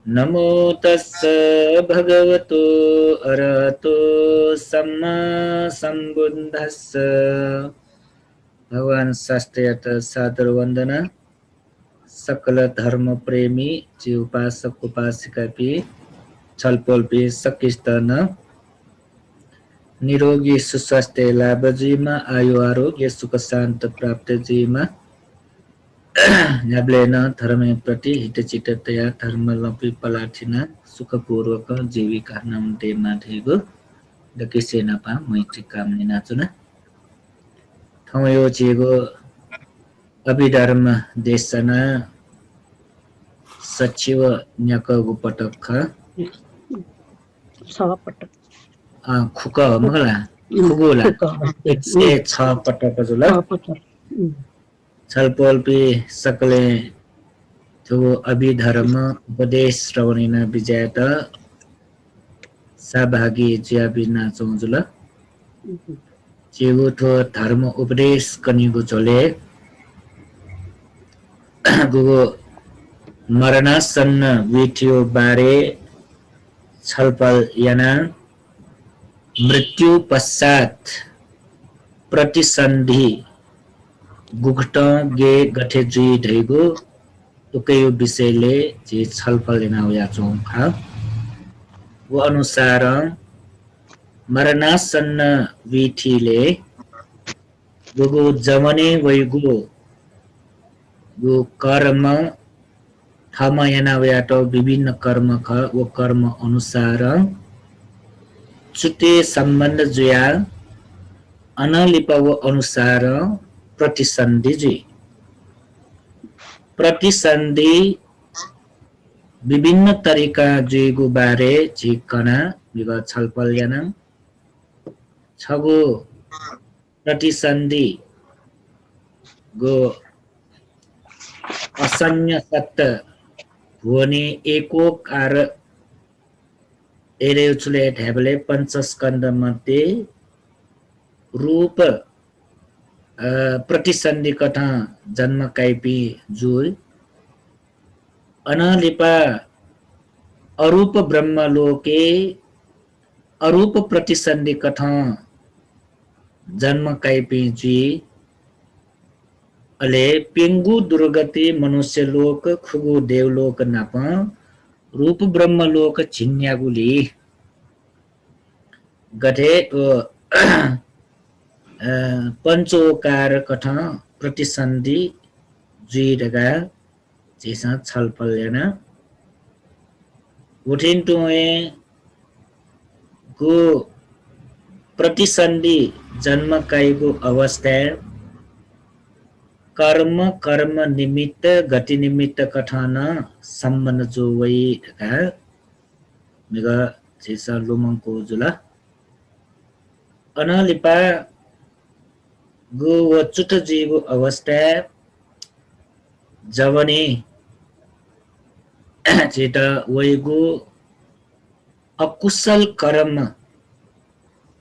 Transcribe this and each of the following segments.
नमो तस्स भगवतो अरहतो सम्मा सम्बुद्धस्स। भगवान शास्त्रीयत सादर वंदना। सकल धर्म प्रेमी जी उपासक उपासिका भी छलपोल भी सकिस्तन निरोगी सुस्वास्थ्य लाभ जीमा आयु आरोग्य सुख शांत प्राप्त जीमा न्याब्लेन धर्म प्रति हितचिततया धर्म लपी पलाठिना सुखपूर्वक जीविका नामते माथेको दकिसेनपा मैत्री कामने नाचुना ठौयो चेगो अभिधर्म देशना सचिव न्याकगु पटक छपटक खुक मगला खुगुला 106 पटक जुल छलपोल्पी सकले थो अभिधर्म उपदेश श्रवणिना विजयत सहभागी जिया बिना चौजुल चेगु ठो धर्म उपदेश कनिगु चले गुगु मरणासन्न विथियो बारे छलफल याना मृत्यु पश्चात प्रतिसन्धि गुघट गे गठे जुई ढैगु उकयो विषयले जे छलफल याना होया चौखा वो अनुसार मरणासन्न विथिले गुगु जमने वैगु गु कर्म थमा याना व्याटो विभिन्न कर्म ख वो कर्म अनुसार चुते सम्बन्ध जुया अनलिप वो अनुसार प्रतिसन्धि जुई प्रतिसन्धि विभिन्न तरिका जुइगु बारे झिकना विगत छलफल याना छगु प्रतिसन्धि गो असन्य सत्य भुवने एकोकार एरे उचले ढेबले पंचस्कंद मध्ये रूप प्रतिसन्धि कथा जन्म काइपी जुल अनलिपा अरूप ब्रह्म लोके अरूप प्रतिसन्धि कथा जन्म काइपी जी अले पिंगु दुर्गति मनुष्य लोक खुगु देवलोक नाप रूप ब्रह्म लोक छिन्यागुली गठे पंचोकार कथा प्रतिसन्धि जुइडगा जैसा छलफल याना उठिन टुए गु प्रतिसन्धि जन्म काइगु अवस्था कर्म कर्म निमित्त गति निमित्त कथन सम्बन्ध जो वै ढका मेगा जैसा लुमंको जुला अनलिपा गु वचुट जीव अवस्था जवने चेता वैगु अकुशल कर्म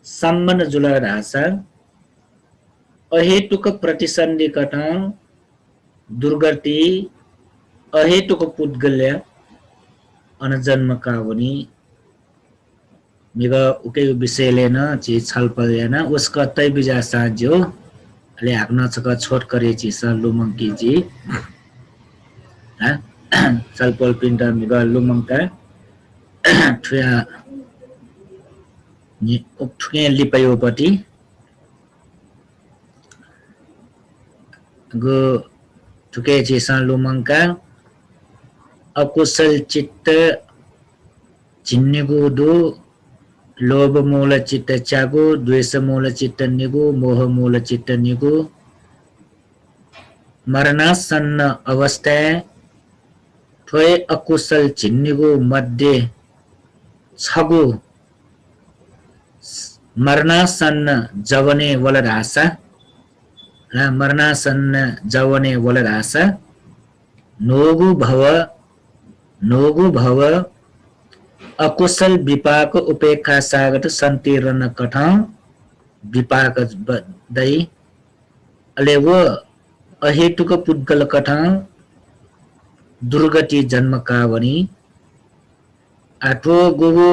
सम्बन्ध जुला रासा अहेतुक प्रतिसन्धि कथा दुर्गति अहेतुक पुद्गल्य अनजन्म कावनी मेगा उके विषयले न जे छलफल याना उसका तै बिजा साज्यो ले हाक्न छक छोट करे छि स लुमंकी जी छलफल पिण्ड मेगा लुमंका ठुया नि ठुके लिपयोपटी गो ठुके छि लुमंका अकुशल चित्त चिन्निगु दु लोभ मूल चित्त चागु द्वेष मूल चित्त निगु मोह मूल चित्त निगु मरणासन्न अवस्था ठोय अकुशल चिन्निगु मध्य छगु मरणासन्न जवने वल रासा मरणासन्न जवने वल रासा नोगु भव अकुशल विपाक उपेक्षा सागत संतीर्ण कथा विपाक दई अले वो अहेतुक पुद्गल कथा दुर्गति जन्म कावनी आठो गुगु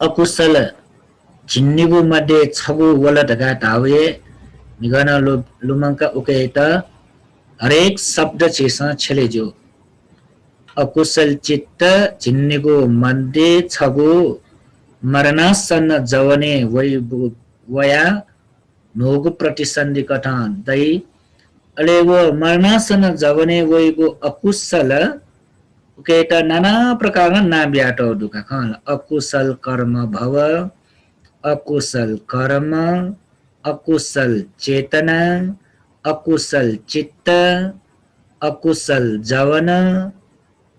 अकुशल झिन्निगु मध्ये छगु वलटका धावे निगन लुमंका उकेत हरेक शब्द चेसा छले जो अकुशल चित्त झिन्निगु मध्ये छगु मरणासन जवने वया नोगु प्रतिसन्धि कथन दै अले वो मरणासन जवने वैगु अकुशल उकेत नाना प्रकार नाम ब्याटो दुका खल अकुशल कर्म भव अकुशल कर्म अकुशल चेतना अकुशल चित्त अकुशल जवन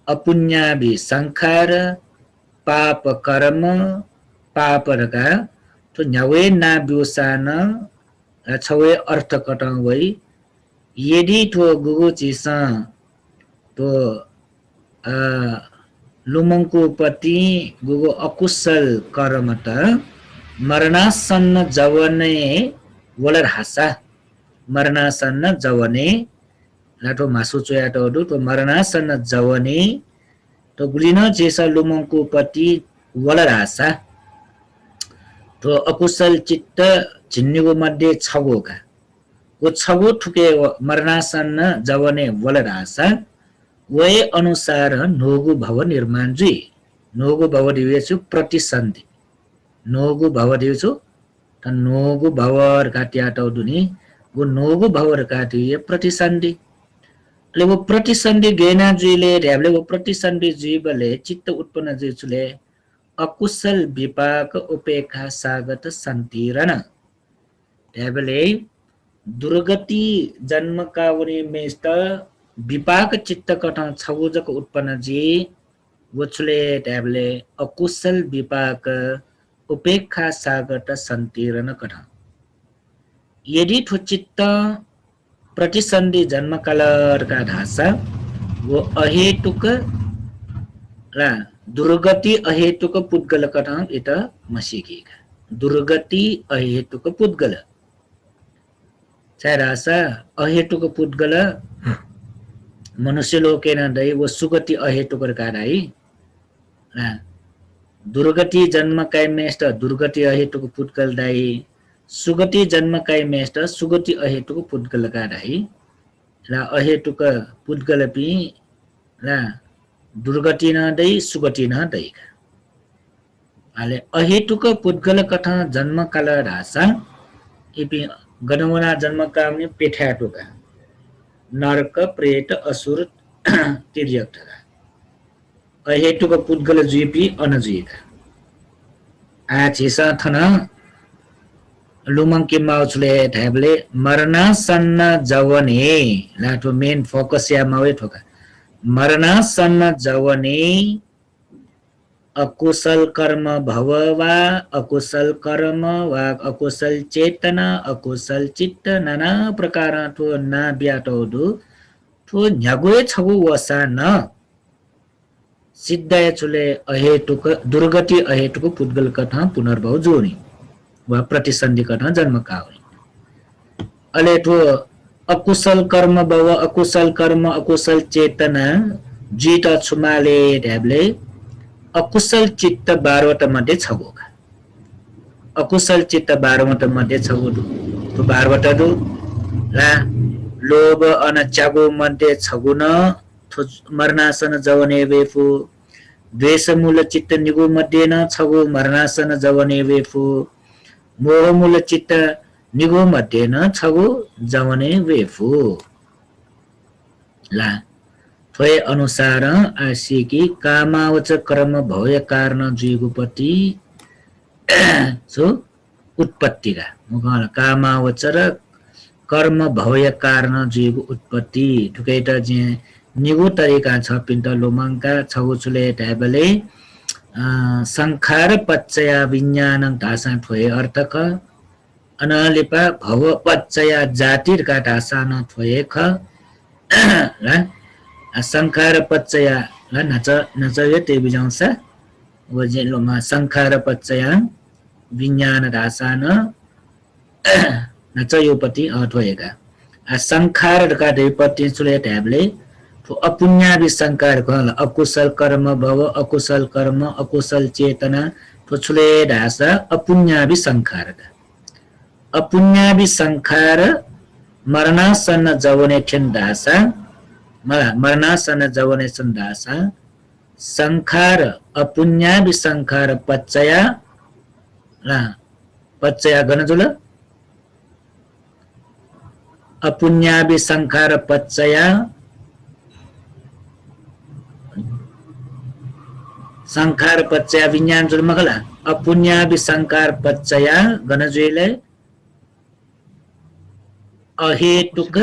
अपुण्याभि संखार पाप कर्म पाप रका तो न्यावे ना ब्योसान छवे अर्थ कटं वै यदि ठो गुगु चिसा तो लुमंको पति गुगु अकुशल कर्म त मरणासन्न जवने वलर हासा मरणासन्न जवने लाठो मासु चोयाटो दु तो मरणासन्न जवने तो गुलिन जेसा लुमंको पति वलर हासा तो अकुशल चित्त झिन्निगु मध्ये छगोका वो छगो ठुके मरणासन्न जवने वलर हासा वै अनुसार नोगु भव निर्माण जुई नोगु भव दिवेछु प्रतिसन्धि नोगु भव दिवेछु त नोगु भवर काट्याटौ दुनी वो नोगु भवर काटिए प्रतिसन्धि ले वो प्रतिसन्धि गेना जुइले ढ्याबले वो प्रतिसन्धि जुइबले चित्त उत्पन्न जुइचुले अकुशल विपाक उपेक्षा सागत सन्तिरण ढ्याबले दुर्गति जन्मका उनी मेष्ट विपाक चित्त कठा छगुजक उत्पन्न जी वचुले ढ्याबले अकुशल विपाक उपेक्षा सागत सन्तिरण कठा यदि ठो चित्त प्रतिसन्धि जन्मकालका ढासा वो अहेतुक रा दुर्गति अहेतुक पुद्गल कठा इत मसिकेका दुर्गति अहेतुक पुद्गल चारासा अहेतुक पुद्गल मनुष्य लोकेन दै वो सुगति अहेतुक काराई दुर्गति जन्मकाय मेष्ट दुर्गति अहेतुक पुद्गल दाई सुगति जन्मकाय मेष्ट सुगति अहेतुक पुद्गल काराई ला अहेतुक पुद्गल पि ला दुर्गति न दै सुगति न दै आले अहेतुक पुद्गल कथा जन्मकाल ढासा इपि गणवना जन्मकामने पेठाटोका नरक प्रेत असुर तिर्यक अहेतुक पुद्गल जुइपि अनजुइका आछेसा थन लुमंके माउचले ढ्याबले मरणासन्न जवने लाठो मेन फोकस या मावे ठोका मरणासन्न जवने अकुशल कर्म भव वा अकुशल कर्म वा अकुशल चेतना अकुशल चित्त नाना प्रकार ठो ना ब्याटौदु ठो न्यागुए छगु वसा न सिद्धाय चुले अहेतुक दुर्गति अहेतुक पुद्गल कथा पुनर्भव जोनी वा प्रतिसन्धि कथा जन्म कावनी अले ठो अकुशल कर्म भव अकुशल कर्म अकुशल चेतना जीत छुमाले ढ्याबले अकुशल चित्त 12वटा मध्ये छगोका अकुशल चित्त 12वटा मध्ये छगोदु तो 12वटा दु ला लोभ अनचागो मध्ये छगुन मरणासन जवने वेफु द्वेष मूल चित्त निगु मध्ये न छगु मरणासन जवने वेफु मोह मूल चित्त निगु मध्ये न छगु जवने वेफु ला थोय अनुसार आशिकी कामावच कर्म भय कारण जुगुपति सो उत्पत्ति का मुखल कामावचर कर्म भय कारण जुगु उत्पत्ति ठुकैटा जे निगु तरिका छ पिन्त लोमंका छगुचुले ढ्याबले संखार पच्चया विज्ञान ढासा थोय अर्थक अनलिपा भव पच्चया जातिर का ढासा न थोय ख संखार पच्चया ला नच यो ते बिजाउँछ वजेलोमा संखार पच्चया विज्ञान ढासान नच यो पति अथोयका संखार का देपति सुले ढ्याबले तो अपुण्याभि संकार कहला अकुशल कर्म भव अकुशल कर्म अकुशल चेतना तो छुले ढासा अपुण्याभि संखार अपुण्याभि संखार मरणासन्न जवने ठेन ढासा मरणासन्न जवने सन ढासा संखार अपुण्याभि संखार पच्चया पच्चया गणजुल अपुण्याभि संखार पच्चया संखार पच्चया विज्ञान जुल मगला अपुण्याभि संखार पच्चया गणजुले अहेतुक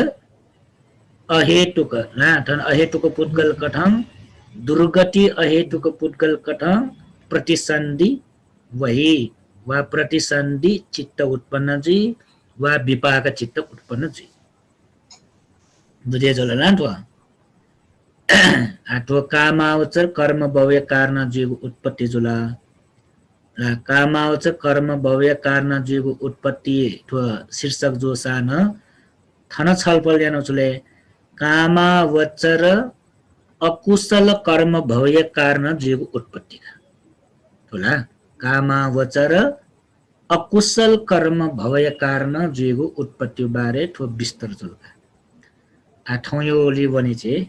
अहेतुक नाथन अहेतुक पुद्गल कथं दुर्गति अहेतुक पुद्गल कथं प्रतिसंधि वही वा प्रतिसंधि चित्त उत्पन्न जी वा विपाक चित्त उत्पन्न जी बुझे जल ना तो कामावचर कर्म भव्य कारण जीव उत्पत्ति जुला कामावचर कर्म भव्य कारण जीव उत्पत्ति तो शीर्षक जो सान थन छलफल जानु चुले कामावचर अकुशल कर्म भव्य कारण जीव उत्पत्ति का होला कामावचर अकुशल कर्म भव्य कारण जीव उत्पत्ति बारे थो विस्तार चलका आ ठौँ यो लि बने छे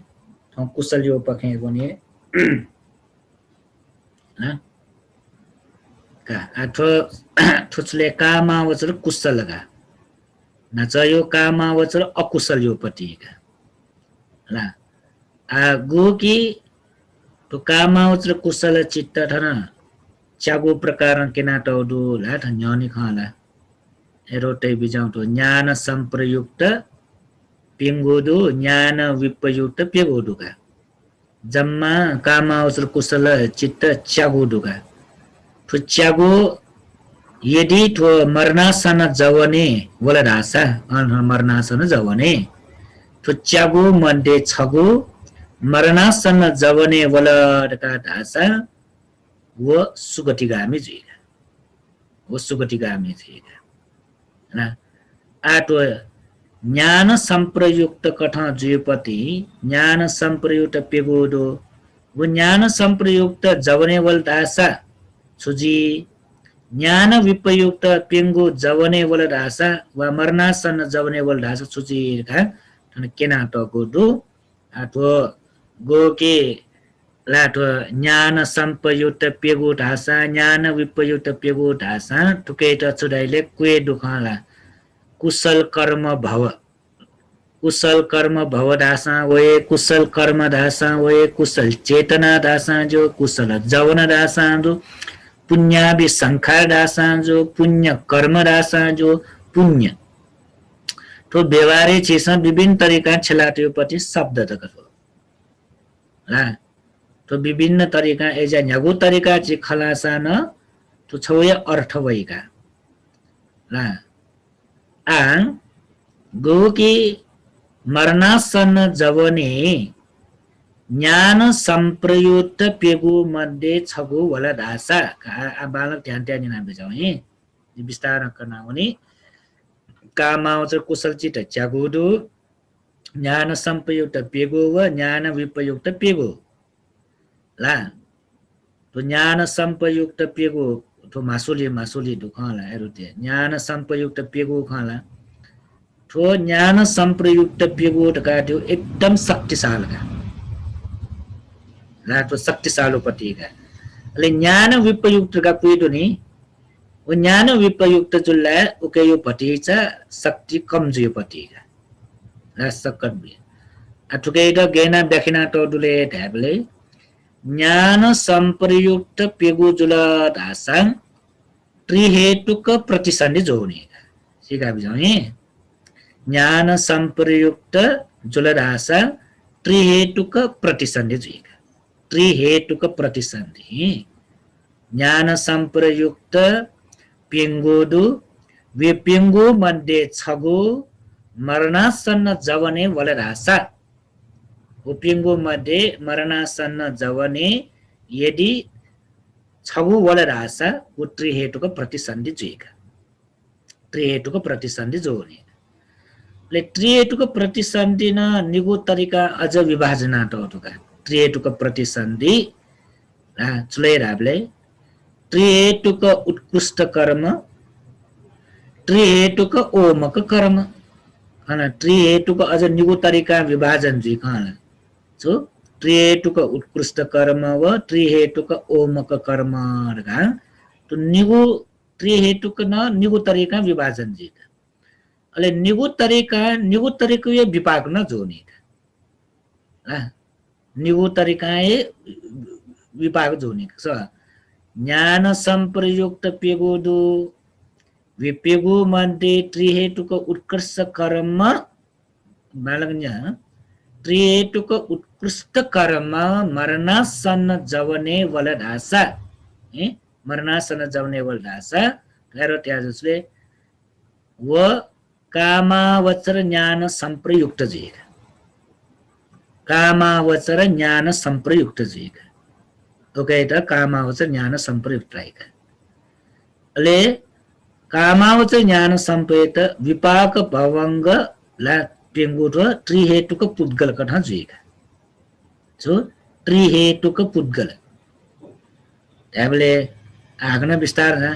ठौँ कुशल यो पखे बने ह का आ ठुचले कामावचर कुशल का नच यो कामावचर अकुशल यो पतिका ला आ गो की तो कामावचर कुशल चित्त ठन चागो प्रकार के नाटो ला ठन्यानि खाला एरोटे बिजाउ तो ज्ञान संप्रयुक्त पिंगोदो ज्ञान विपयुक्त पेगोदो का जम्मा कामावचर कुशल चित्त चागोदो का तो चागो यदि तो मरणासन जवने वला रासा मरणासन जवने तो चागो मध्ये छगो मरणासन जवने वला का धासा वो सुगतिगामी जीगा वो सुगतिगामी जीगा ना आटो ज्ञान संप्रयुक्त कथा जीवपति ज्ञान संप्रयुक्त पेगोदो वो ज्ञान संप्रयुक्त जवने वल दासा सुजी ज्ञान विपयुक्त पेंगो जवने वल दासा व मरणासन जवने वल दासा सुजी का ठन केना तो गोदो आटो गो के लाटो ज्ञान संप्रयुक्त पेगो ढासा ज्ञान विपयुक्त पेगो ढासा टुकेट छुडाइले कुए दुखाला कुशल कर्म भव ढासा वये कुशल कर्म ढासा वये कुशल चेतना ढासा जो कुशल जवन ढासा जो पुण्याभि संखार ढासा जो पुण्य कर्म ढासा जो पुण्य तो व्यवहारे चीसा विभिन्न तरीका छलाटियोपति शब्द तक ला तो विभिन्न तरीका एजा न्यागो तरीका ची खलासा न तो छवय अर्थ वैका ला आं गो की मरणासन जवने ज्ञान संप्रयुक्त पेगो मध्ये छगो वला धासा का बालक ध्यान ध्यान नाम बेजाउ है विस्तार करना हुने कामावचर कुशल चित्त चागोदो ज्ञान संप्रयुक्त पेगो व ज्ञान विपयुक्त पेगो ला तो ज्ञान संप्रयुक्त पेगो तो मासुली दुखाला एरुते ज्ञान संप्रयुक्त पेगो खाला तो ज्ञान संप्रयुक्त पेगो काट्यो एकदम शक्तिशाली का ला तो शक्तिशाली पति का ले ज्ञान विपयुक्त का पेदो नि वो ज्ञान विपयुक्त जुल्ला उके यो पतिचा शक्ति कम जो पति का ला सकत भी अटुके द गेना बेखिना तो दुले ढाबले ज्ञान संप्रयुक्त पेगो जुला धासाङ त्रिहेतुक प्रतिसन्धि जोने सिका बिजाउने ज्ञान संप्रयुक्त जुला धासाङ त्रिहेतुक प्रतिसन्धि जुइका त्रिहेतुक प्रतिसन्धि ज्ञान संप्रयुक्त पेंगोदु वे पेंगो मध्ये छगो मरणासन्न जवने वल धासा उपिंगो मध्ये मरणासन्न जवने यदि छगु वल रासा त्रिहेतुक प्रतिसन्धि जुइका त्रिहेतुक प्रतिसन्धि जोने ले ट्रिहेतुको प्रतिसन्धि न निगु तरिका अझ विभाजना टोटुका ट्रिहेतुको प्रतिसन्धि चुलै राबले त्रिहेतुक उत्कृष्ट कर्म त्रिहेतुक ओमक कर्म खाना त्रिहेतुक अझ निगु तरिका विभाजन जी खाना जो त्रिहेतुक उत्कृष्ट कर्म व त्रिहेतुक ओमक कर्म रगा तो निगु त्रिहेतुक न निगु तरिका विभाजन जी अले निगु तरिका ये विपाक न जोनी निगु तरिका ये विपाक जोनी ज्ञान संप्रयुक्त पेगोदो विपेगो मध्ये त्रिहेतुक उत्कृष्ट कर्म बालगन्या त्रिहेतुक उत्कृष्ट कर्म मरणासन जवने वलदासा मरणासन जवने वलदासा गैर त्याजसले व कामावचर ज्ञान संप्रयुक्त जीग कामावचर ज्ञान संप्रयुक्त जीग ओके त कामावचर ज्ञान संप्रयुक्त राइका अले कामावचर ज्ञान संप्रयुक्त विपाक भवंग ला पेंगुर त्रिहेतुक पुद्गल कथा जीग जो त्रिहेतुक पुद्गल त्याबले आग्न विस्तार न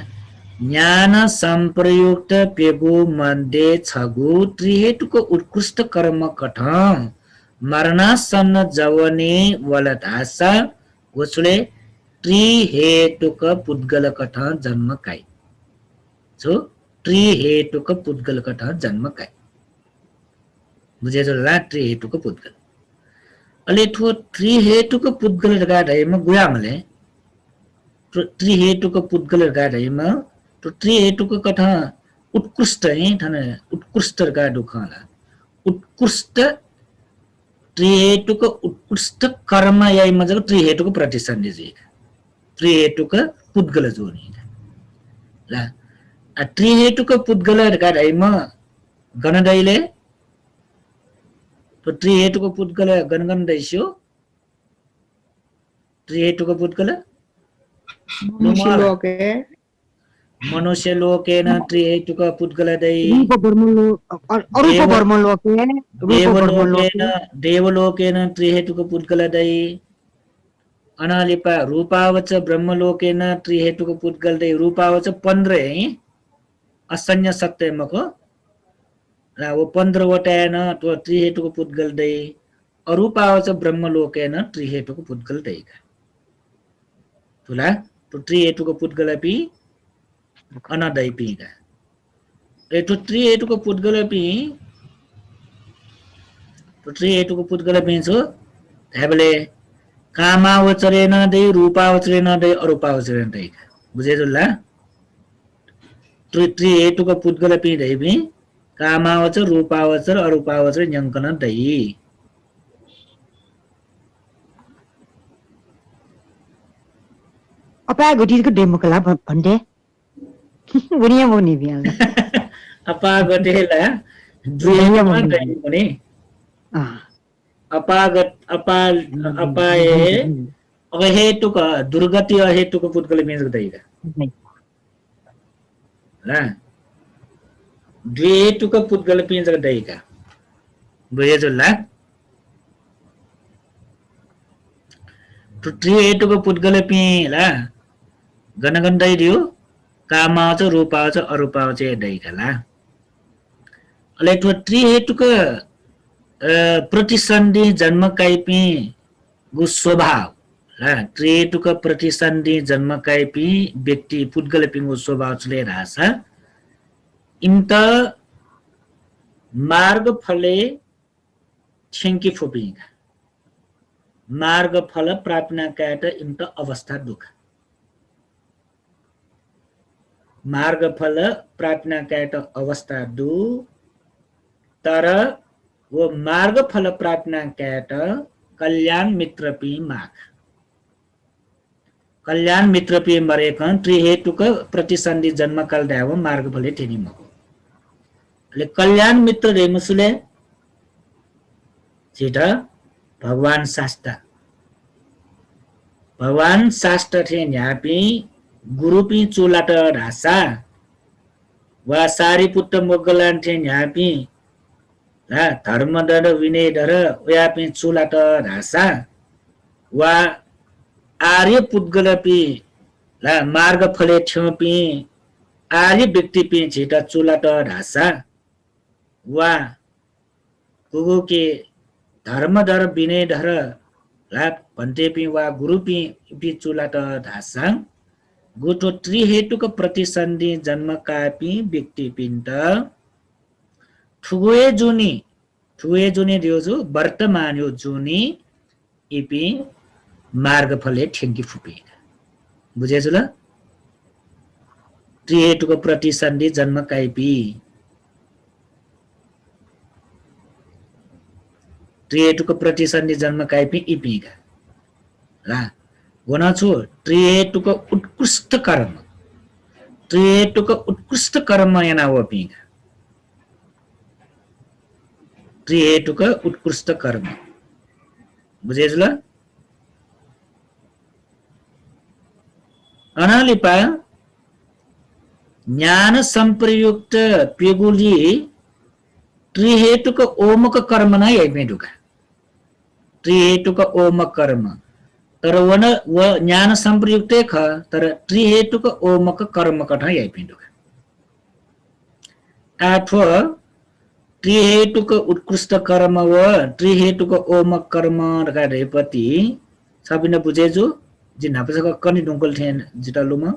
ज्ञान संप्रयुक्त पेगु मध्ये छगु त्रिहेतुक उत्कृष्ट कर्म कथा मरणासन जवने वलदासा उसले त्रिहेतुक पुद्गल कथा जन्म काय जो त्रिहेतुक पुद्गल कथा जन्म काय बुझे जो ला त्रिहेतुक पुद्गल अले थो त्रिहेतुक पुद्गल गाडैमा गुयामले त्रिहेतुक पुद्गल गाडैमा तो त्रिहेतुक कथा उत्कृष्ट है थाने उत्कृष्ट गाडु खाला उत्कृष्ट त्रिहेतुक उत्कृष्ट कर्म याई मजको त्रिहेतुक प्रतिसन्धि जी त्रिहेतुक पुद्गल जोनी ला त्रिहेतुक पुद्गल गाडैमा गणदैले तो त्रिहेतुक पुद्गल गणगण दैस्यो त्रिहेतुक पुद्गल मनुष्य लोकेन त्रिहेतुक पुद्गल दै देवलोकेन त्रिहेतुक पुद्गल दै अनालिपा रूपावच ब्रह्मलोकेन त्रिहेतुक पुद्गल दै रूपावच 15 है असंज्ञ सत्यमको रा वो 15 वटाएन तो त्रिहेतुक पुद्गल दै अरूपावच ब्रह्मलोकेन त्रिहेतुक पुद्गल दै तुला तो त्रिहेतुक पुद्गल पि अनदै पिगा ए तो त्रिहेतुक पुद्गल पि तो त्रिहेतुक पुद्गल पि छो हेबले कामावचरेन दै रूपावचरेन दै अरूपावचरेन दै बुझे जुल्ला त्रिहेतुक पुद्गल पि दै पि कामावचर रूपावचर अरूपावचर न्यंकन दै apa godi ko demo kala bande बुनिया बोनी भी आला अपागतेला दुनिया दै पनि अपागत अपाए अहेतुक दुर्गति अहेतुक पुद्गल मेज दैगा ला द्वेतुक पुद्गल पेज दैगा बुझे जुल्ला तो त्रिहेतुक पुद्गल पेला गणगण दै दियो कामावच रूपावच अरूपावच दैगला अले तो त्रिहेतुक प्रतिसन्धि जन्म काइपि गु स्वभाव ला त्रिहेतुक प्रतिसन्धि जन्म काइपि व्यक्ति पुद्गल पिंगु स्वभाव चले रासा इंत मार्ग फले छिंकी फुपिंगा मार्ग फल प्राप्ना काट इंत अवस्था दुख मार्ग फल प्राप्ना काट अवस्था दु तर वो मार्ग फल प्राप्ना काट कल्याण मित्र पि माग कल्याण मित्र पि मरेकन त्रिहेतुक प्रतिसन्धि जन्म काल दाव मार्ग फले ठेनी मको ले कल्याण मित्र रे मुसुले सीधा भगवान शास्त्र थे न्यापी गुरु पी चोलाट ढासा वा सारी पुत्र मोगलान थे न्यापी ला धर्मदर विनयधर व्यापी चुलाट ढासा वा आर्य पुद्गलपी ला मार्ग फले ठ्योपी आर्य व्यक्ति पी झिटा चुलाट ढासा वा गुगु के धर्मधर विनयधर ला भन्टेपी वा गुरुपी पी चुलाट ढासा गोठो त्रिहेतुक प्रतिसन्धि जन्म कापी व्यक्ति पिण्ड ठुगोए जुनी दियोजु वर्तमान यो जुनी इपी मार्ग फले ठेंगी फुपी बुझेछु ल त्रिहेतुक प्रतिसन्धि जन्म कापी त्रिहेतुक प्रतिसन्धि जन्म कापी इपी ला गोना छु त्रिहेतुक उत्कृष्ट कर्म याना वपी त्रिहेतुक उत्कृष्ट कर्म बुझेछु ल अनालिपा ज्ञान संप्रयुक्त पेगुली त्रिहेतुक ओमक कर्म न यमेडुका त्रिहेतुक ओमक कर्म तर वन व ज्ञान संप्रयुक्त ख तर त्रिहेतुक ओमक कर्म कठा यपिडुका आठो त्रिहेतुक उत्कृष्ट कर्म व त्रिहेतुक ओमक कर्म रेपति सबिन बुझेजु जिन हापसक कनि डुंकल थेन जिटालुमा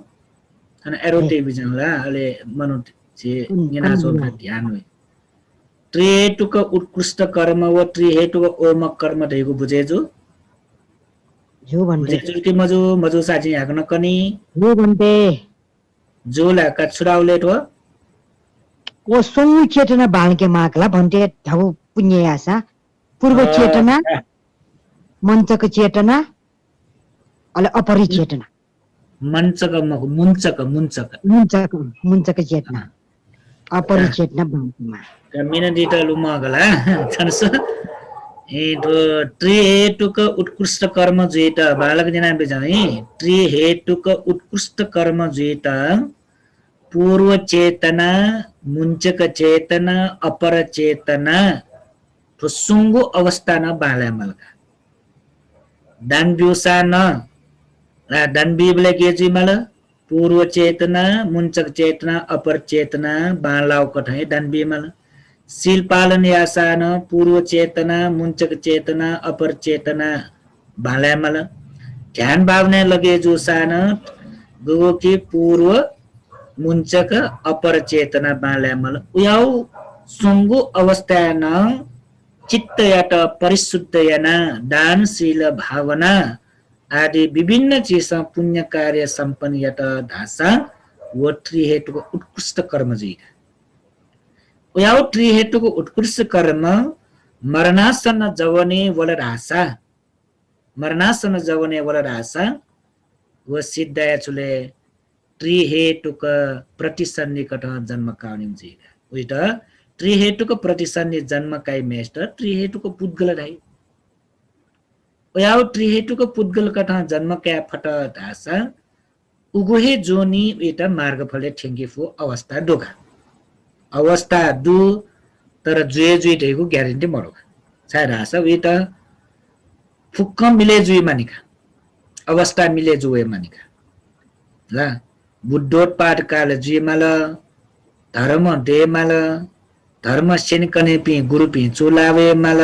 अन एरो टेलिभिजनला अले मनु जे निना सोन ध्यान होइ त्रिहेतुक उत्कृष्ट कर्म व त्रिहेतुक ओमक कर्म दैगु बुझेजु जो भन्टे बुझेजु कि मजु साजी हाक्न कनि जो भन्टे जोला का छुराउले तो ओ सौ चेतना बालके माकला भन्टे धौ पुण्य आशा पूर्व चेतना मञ्चक चेतना अले अपरिचेतना मुञ्चक चेतना अपरिचेतना बालकेमा कमिन डिटेल मगला छनस ए तो त्रिहेतुक उत्कृष्ट कर्म जेता बालक जना बेजाई त्रिहेतुक उत्कृष्ट कर्म जेता पूर्व चेतना मुञ्चक चेतना अपर चेतना तो सुंगु अवस्था न बाला मलका दानब्युसा न ला दानबीबले के जी मल पूर्व चेतना मुञ्चक चेतना अपर चेतना बालाव कठै दानबी मल सील पालन यासान पूर्व चेतना मुञ्चक चेतना अपर चेतना बाला मल ध्यान भावने लगे जो सान गो की पूर्व मुञ्चक अपर चेतना बाल्यामल उयाउ सुंगु अवस्थान चित्तयाट परिशुद्धयना दानशील भावना आदि विभिन्न चीज पुण्य कार्य सम्पन्न यत धासा व त्रिहेतुको उत्कृष्ट कर्म जीका उयाउ त्रिहेतुको उत्कृष्ट कर्म मरणासन जवने वल रासा व सिद्धया चुले त्रिहेतुक प्रतिसन्धि कठ जन्म काउनिम जीगा उइट त्रिहेतुक प्रतिसन्धि जन्म काई मेष्ट त्रिहेतुक पुद्गल राई ओयाउ त्रिहेतुक पुद्गल कठ जन्म क्या फट धासा उगुहे जोनी उइट मार्ग फले ठेंगीफु अवस्था डोगा अवस्था दु तर जुए जुई ढेगु ग्यारेन्टी मरोगा छाय रासा उइट फुक्क मिले जुई मानिका अवस्था मिले जुए मानिका ला बुद्धोत्पाद काल जीमाल धर्म देमाल धर्म सेनकने पि गुरु पि चुलावे माल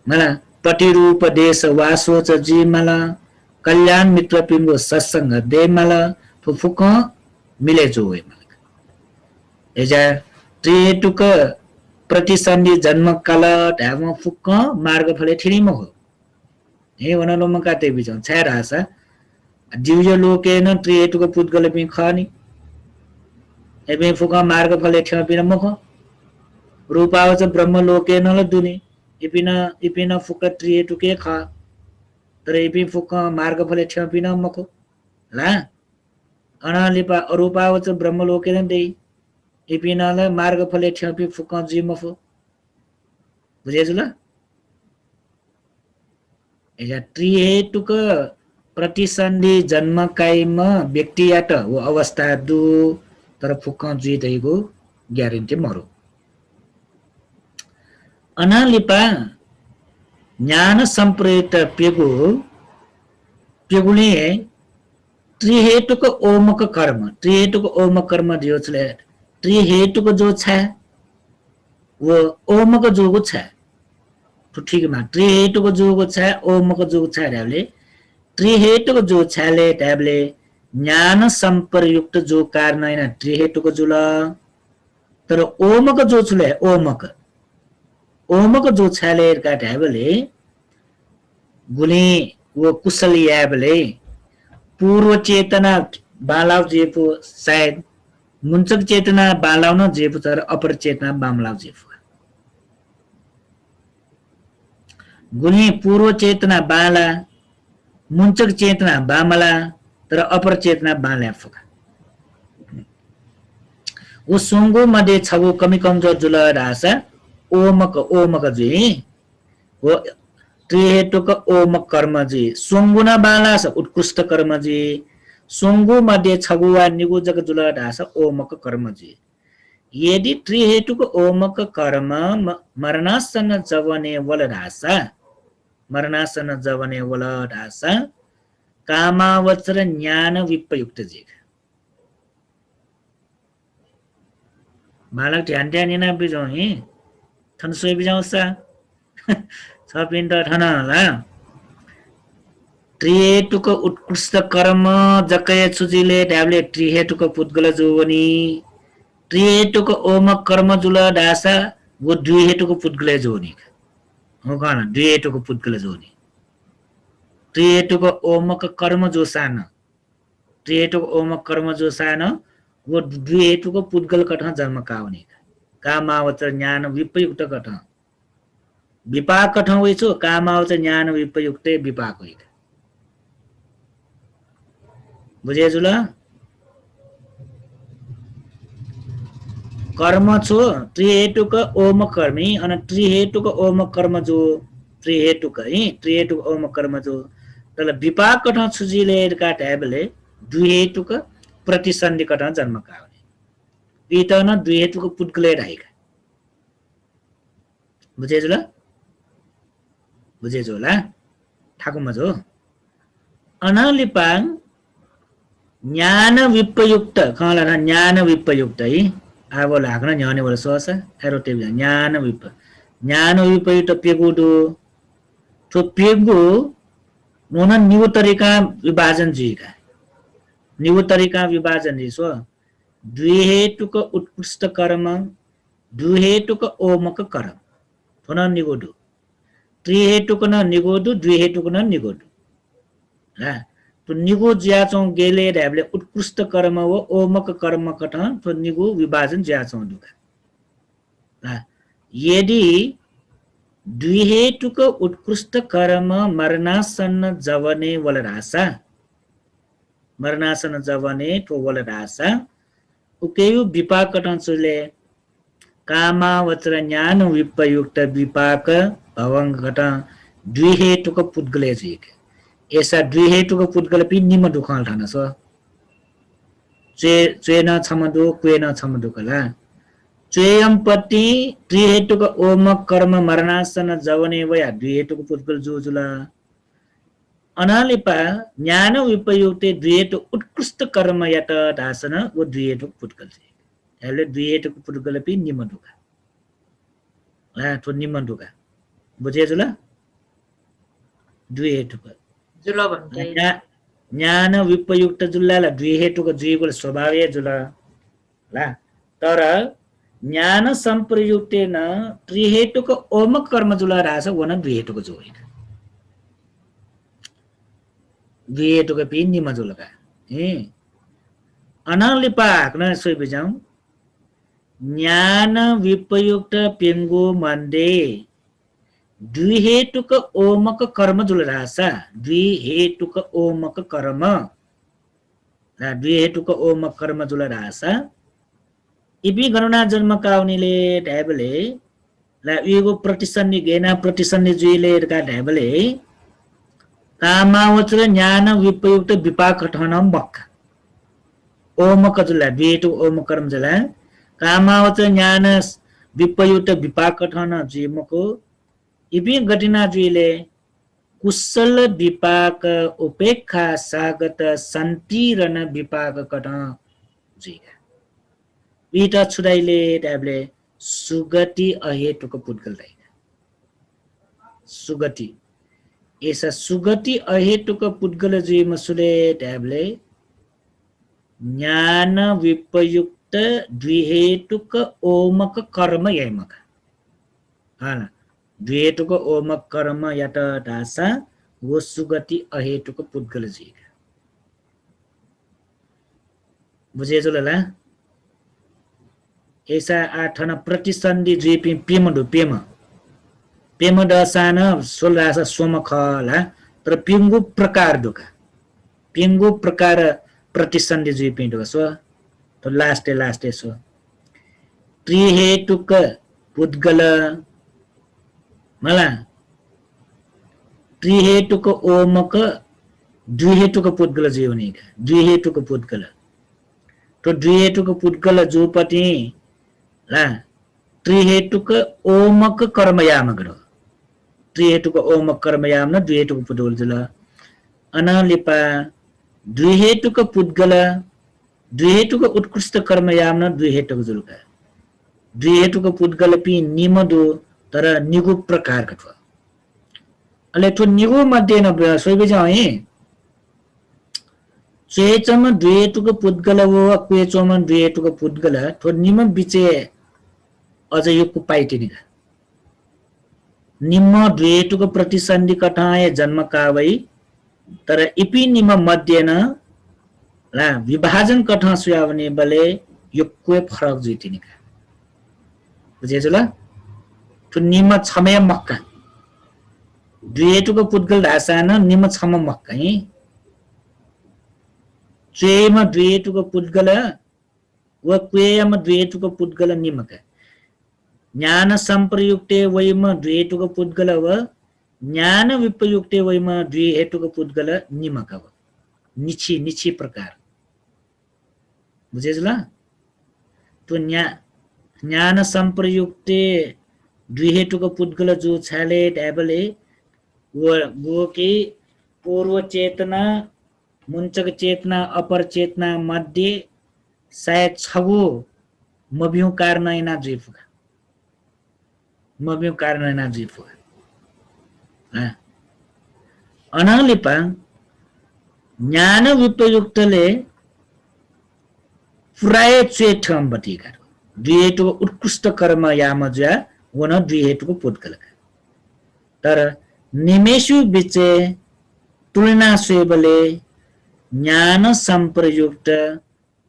मला प्रतिरूप देश वासोच जीमाल कल्याण मित्र पिंगो सत्संग देमाल फुफुक मिले जोवे माल एजा त्रिहेतुक प्रतिसन्धि जन्म काल ढाम फुक्क मार्ग फले ठिरिम हो हे वनलो मकाते बिजौ छाय रासा दिव्य लोकेन त्रिहेतुक पुद्गल पि खनि एबे फुका मार्ग फले ठ्या पिन मख रूपावच ब्रह्म लोकेन ल दुनि इपिन फुका त्रिहेतुके ख तर इपि फुका मार्ग फले ठ्या पिन मख ला अनालिपा अरूपावच ब्रह्म लोकेन देई इपिन ल मार्ग फले ठ्या पि फुका जी मफ बुझेछु ल एजा त्रिहेतुक प्रतिसन्धि जन्म काइम व्यक्तियाट वो अवस्था दु तर फुक्क जुइदैगो ग्यारेन्टी मरो अनालिपा ज्ञान संप्रयुक्त पेगुले त्रिहेतुक ओमक कर्म दियो छले त्रिहेतुक जो छ वो ओमक जोगो छ तो ठीक मा त्रिहेतुक जोगो छ ओमक जोगो छ रे त्रिहेतुक जो छले ट्याबले ज्ञान संप्रयुक्त जो कारण हैन त्रिहेतुक जुल तर ओमक जो छले ओमक जो छले का ट्याबले गुने वो कुशल याबले पूर्व चेतना बालाव जेपो शायद मुंचक चेतना बालाव न जेपो तर अपर चेतना बामलाव जेपो गुने पूर्व चेतना बाला मुंचक चेतना बामला तर अपर चेतना बाल्या फका वो सोंगो मध्ये छगो कमी कमजोर जुल रासा ओमक जी वो त्रिहेतुक ओमक कर्म जी सोंगुना बाला स उत्कृष्ट कर्म जी सोंगु मध्ये छगुवा निगुजक जुल रासा ओमक कर्म जी यदि त्रिहेतुक ओमक कर्म मरणासन जवने वल रासा कामावचर ज्ञान विपयुक्त जी बालक ध्यान ना बिजाउ हि थन सोइ बिजाउसा छ पिण्ड ठन होला त्रिहेतुक उत्कृष्ट कर्म जकय छुजिले ट्याबले त्रिहेतुक पुद्गल जोवनी त्रिहेतुक ओमक कर्म जुल दासा वो द्विहेतुक पुद्गल जोवनी हो कन द्विहेतुक पुद्गल जोवनी त्रिहेतुक ओमक कर्म जो सान त्रिहेतुक ओमक कर्म जो सान वो द्विहेतुक पुद्गल कठ जन्म काउने कामावचर ज्ञान विपयुक्त कठ विपाक कठ होइछो कामावचर ज्ञान विपयुक्त विपाक होइ बुझे जुल कर्म छो त्रिहेतुक ओम कर्मी अनि त्रिहेतुक ओम कर्म जो त्रिहेतुक ओम कर्म जो तल विपाक कठ छुजिले का ट्याबले द्विहेतुक प्रतिसन्धि कठ जन्म काउने इतन द्विहेतुक पुद्गले राइका बुझे जुला ठाकु मजो अनालिपाङ ज्ञान विपयुक्त कला ज्ञान विपयुक्त है आबो लाग्न न्याउने बोल सोस एरोटे ज्ञान विपयुक्त पेगुडो तो पेगु नोन निउ तरिका विभाजन जी सो द्विहेतुक उत्कृष्ट कर्म द्विहेतुक ओमक कर्म थोन निगोडु त्रिहेतुक न निगोडु द्विहेतुक न निगोडु हा तो निगो ज्याचौं गेले ढ्याबले उत्कृष्ट कर्म हो ओमक कर्म कठ तो निगो विभाजन ज्याचौं दुखा यदि द्विहेतुक उत्कृष्ट कर्म मरणासन जवने तो वल रासा उकेयु विपाक कठ चुले कामावचर ज्ञान विपयुक्त विपाक भवंग कठ द्विहेतुक पुद्गले जिक ऐसा द्विहेतुक पुद्गल पि निम दुखाल ठान छ चेन छमदो क्वेन छमदो कला चेयमपति त्रिहेतुक ओमक कर्म मरणासन जवने वया द्विहेतुक पुद्गल जोजुला अनालिपा ज्ञान विपयुक्ते द्विहेतुक उत्कृष्ट कर्म यत दासन वो द्विहेतुक पुद्गल छ हैले द्विहेतुक पुद्गल पि निम दुखा तो निम दुखा बुझे जुला द्विहेतुक जुल भन्दै ज्ञान विपयुक्त जुल्ला द्विहेतुक जुइगो स्वभाव जुला ला तर ज्ञान संप्रयुक्तेन त्रिहेतुक ओमक कर्म जुला रास वन द्विहेतुक जोइन द्विहेतुक पि निम जुलका अनालिपाक न सोइ बिजाउ ज्ञान विपयुक्त पेंगो मन्दे द्विहेतुक ओमक कर्म जुल रासा द्विहेतुक ओमक कर्म जुल रासा इबी गणना जन्म काउनीले ढ्याबले ला युगो प्रतिसन्धि गेना प्रतिसन्धि जुइले का ढ्याबले कामावचर ज्ञान विपयुक्त विपाक ठनम बक ओमक जुल द्विहेतुक ओमक कर्म जुल कामावचर ज्ञान विपयुक्त विपाक ठन जुइमको इबि घटना जुइले कुशल विपाक उपेक्षा सागत सन्तिरन विपाक कट जुइगा वीट छुडाइले ट्याबले सुगति अहेतुको पुद्गल रहेगा सुगति ऐसा सुगति अहेतुको पुद्गल जुइ मसुले ट्याबले ज्ञान विपयुक्त द्विहेतुक ओमक कर्म यमक हाना द्विहेतुक ओमक कर्म यत दासा वो सुगति अहेतुक पुद्गल जुइगा बुझे जुलला ऐसा आठन प्रतिसन्धि जुइपि पेमडु पेम दसान सोलरासा सोम खला तर पिंगु प्रकार दुका पिंगु प्रकार प्रतिसन्धि जुइपि दुका सो तो लास्ट सो त्रिहेतुक पुद्गल मला त्रिहेतुक ओमक द्विहेतुक पुद्गल जीवनीका द्विहेतुक पुद्गल तो द्विहेतुक पुद्गल जुपति ला त्रिहेतुक ओमक कर्मयाम गरो त्रिहेतुक ओमक कर्मयाम न द्विहेतुक पुद्गल जुल अनलिपा द्विहेतुक पुद्गल द्विहेतुक उत्कृष्ट कर्मयाम न द्विहेतुक जुलका द्विहेतुक पुद्गल पि निमदु तर निगु प्रकार कठो अले तो निगु मध्ये न सोइबे जाए चेचम द्विहेतुक पुद्गल वो क्वेचम द्विहेतुक पुद्गल तो निम बिचे अझ यो कुपाइटिनिका निम्न द्विहेतुक प्रतिसन्धि कठाए जन्म कावै तर इपि निम मध्येन ला विभाजन कठा सुयावने बले यो कोइ फरक जुइटिनिका बुझेछ ल तो निम छमे मक्का द्विहेतुक पुद्गल धासान निम छम मक्का है चेम द्विहेतुक पुद्गल व क्वेयम द्विहेतुक पुद्गल निमका ज्ञान संप्रयुक्ते वैम द्विहेतुक पुद्गल व ज्ञान विपयुक्ते वैम द्विहेतुक पुद्गल निमक व निछि प्रकार बुझेछ ल तो ज्ञान संप्रयुक्ते द्विहेतुक पुद्गल जो छाले ट्याबले वो के पूर्व चेतना मुंचक चेतना अपर चेतना मध्ये सायद छगो मबिउ कारनैना जुइफुका मबिउ कारनैना जुइफुका अनलिपा ज्ञान विपयुक्तले प्राय चेठम बटिका द्विहेतुक उत्कृष्ट कर्म यामज्या वन द्विहेतुक पुद्गलका तर निमेषु बिचे तुलना सेबले ज्ञान संप्रयुक्त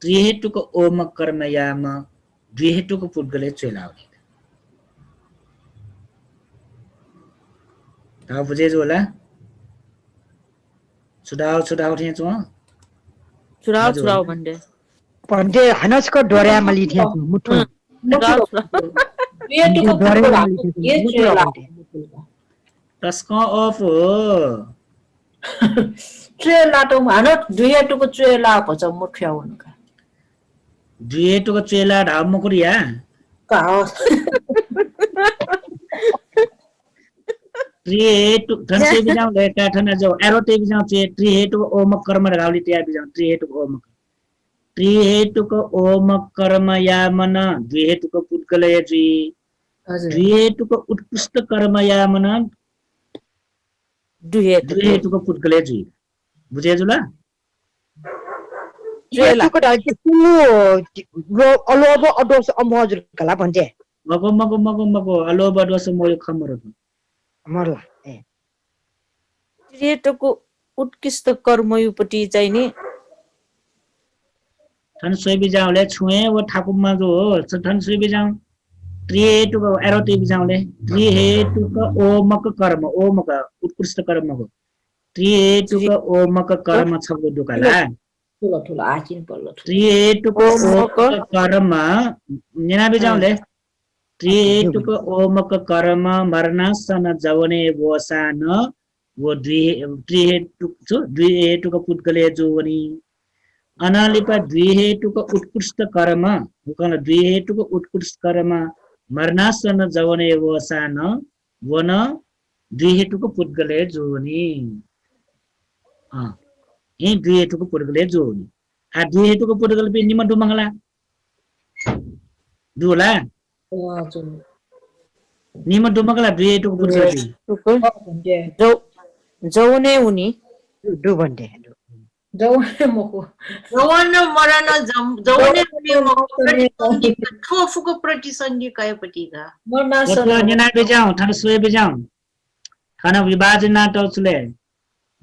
त्रिहेतुक ओम कर्मयाम द्विहेतुक पुद्गले चेलाउने ता बुझेछ होला छुडाउ थिए चुराव भन्डे भन्डे हनसको डोर्यामा लिथे मुठो द्विहेतुक पुद्गल ये चेला तस्को अफ चेला तो मानो द्विहेतुक चेला भन्छ मुठ्याउनुका द्विहेतुक चेला ढाम कुरिया का त्रिहेतुक धनसे बिजाउ लेका ठना जो एरो ते बिजाउ चे त्रिहेतुक ओम कर्म रावली त्या बिजाउ त्रिहेतुक ओम कर्म यामन द्विहेतुक पुद्गल यजि द्विहेतुक उत्कृष्ट कर्म यामन द्विहेतुक पुद्गल यजि बुझे जुला चेलाको डाल्छ रो अलोब अडोस अमहजुर कला भन्छ मगो अलो बडोस मोय खमरो मरला ए त्रिहेतुक उत्कृष्ट कर्मयुपट्टि चाहिँ नि ठन सोइ बिजाउले छुए वो ठाकुममा जो हो ठन सोइ बिजाउ त्रिहेतुक एरो ते बिजाउले त्रिहेतुक ओमक कर्म ओमक उत्कृष्ट कर्म हो त्रिहेतुक ओमक कर्म छगो दुकाला ठुलो आचिन पल्लो त्रिहेतुक ओमक कर्म नेना बिजाउले त्रिहेतुक ओमक कर्म मरणासन जवने वसान वो द्विहेतुक पुद्गले जोवनी अनालिपा द्विहेतुक उत्कृष्ट कर्म द्विहेतुक उत्कृष्ट कर्म मरणासन जवने वसान वन द्विहेतुको पुद्गले जोनी यी द्विहेतुको पुद्गले जोनी आ द्विहेतुको पुद्गल पे निम डुमंगला दुला निम डुमंगला द्विहेतुको पुद्गल पे टुक भन्डे जौने उनी डु भन्डे जौने मको जौवन मरण जौने उनी मको प्रतिसन्धि ठोफुको प्रतिसन्धि कयपटिका मरनासन तो निना बेजाऊ थाना सोए बेजाऊ थाना विभाजन टौचले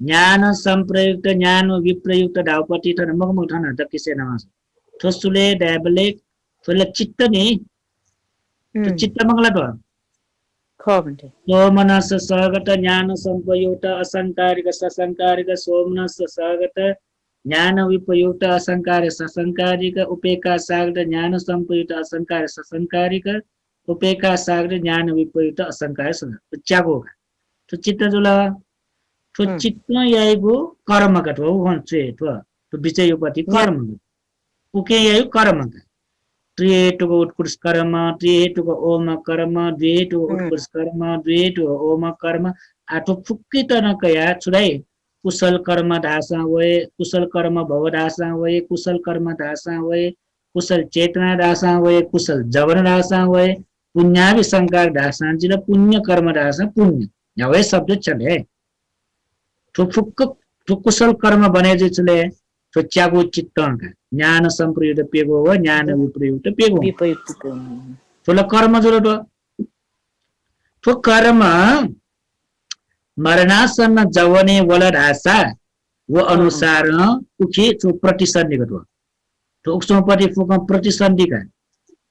ज्ञान संप्रयुक्त ज्ञान विप्रयुक्त धावपति थाना मगमग थाना त किसे नमास थोसुले डायबले थोले चित्त नि तो चित्त मंगला तो ख भन्डे सोमनस सहगत ज्ञान संप्रयुक्त असंकारिक ससंकारिक सोमनस सहगत ज्ञान विप्रयुक्त असंकारिक ससंकारिक उपेक्षा सागत ज्ञान संप्रयुक्त असंकारिक ससंकारिक उपेक्षा सागत ज्ञान विप्रयुक्त असंकारिक च्यागो तो चित्त जुला तो चित्त याइगो कर्म का तो वंचे तो विचयुपति कर्म उके यायु कर्म का त्रिहेतुको उत्कृष्ट कर्म त्रिहेतुको ओम कर्म द्विहेतुको उत्कृष्ट कर्म द्विहेतुको ओम कर्म आठो फुक्की त नकया छुराई कुशल कर्म दासा वय कुशल कर्म भव दासा वय कुशल कर्म दासा वय कुशल चेतना दासा वय कुशल जवन दासा वय पुण्यावि संकार दासा जिला पुण्य कर्म दासा पुण्य यावे शब्द चले तो फुक्क तो कुशल कर्म बने जिसले तो च्यागो चित्तन का ज्ञान संप्रयुक्त पेगो व ज्ञान विप्रयुक्त पेगो विपयुक्त तोला कर्म जुलो तो कर्म मरणासन जवने वल रासा वो अनुसार उखी तो प्रतिसन्धि गतो तो उक्सोपति फुक प्रतिसन्धि का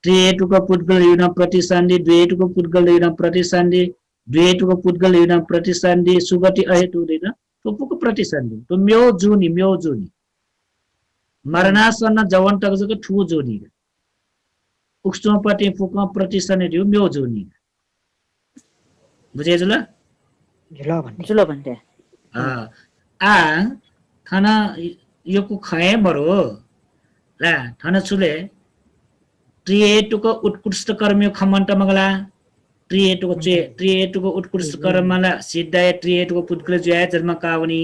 त्रिहेतुको पुद्गल युन प्रतिसन्धि द्विहेतुको पुद्गल युन प्रतिसन्धि द्विहेतुको पुद्गल युन प्रतिसन्धि सुगति अहेतु दिन तो फुक प्रतिसन्धि तो म्यो जुनी मरणासन जवन तक जको ठु जोनी उक्सोपति फुक प्रतिसन्धि दिउ म्यो जोनी बुझे जुला जुलो भन्डे आ थाना योको खए बरो ला थाना छुले त्रिहेतुको उत्कृष्ट कर्मयो खमन्त मगला त्रिहेतुको उत्कृष्ट कर्मला सिद्धाय त्रिहेतुको पुत्कले जुया जन्म कावनी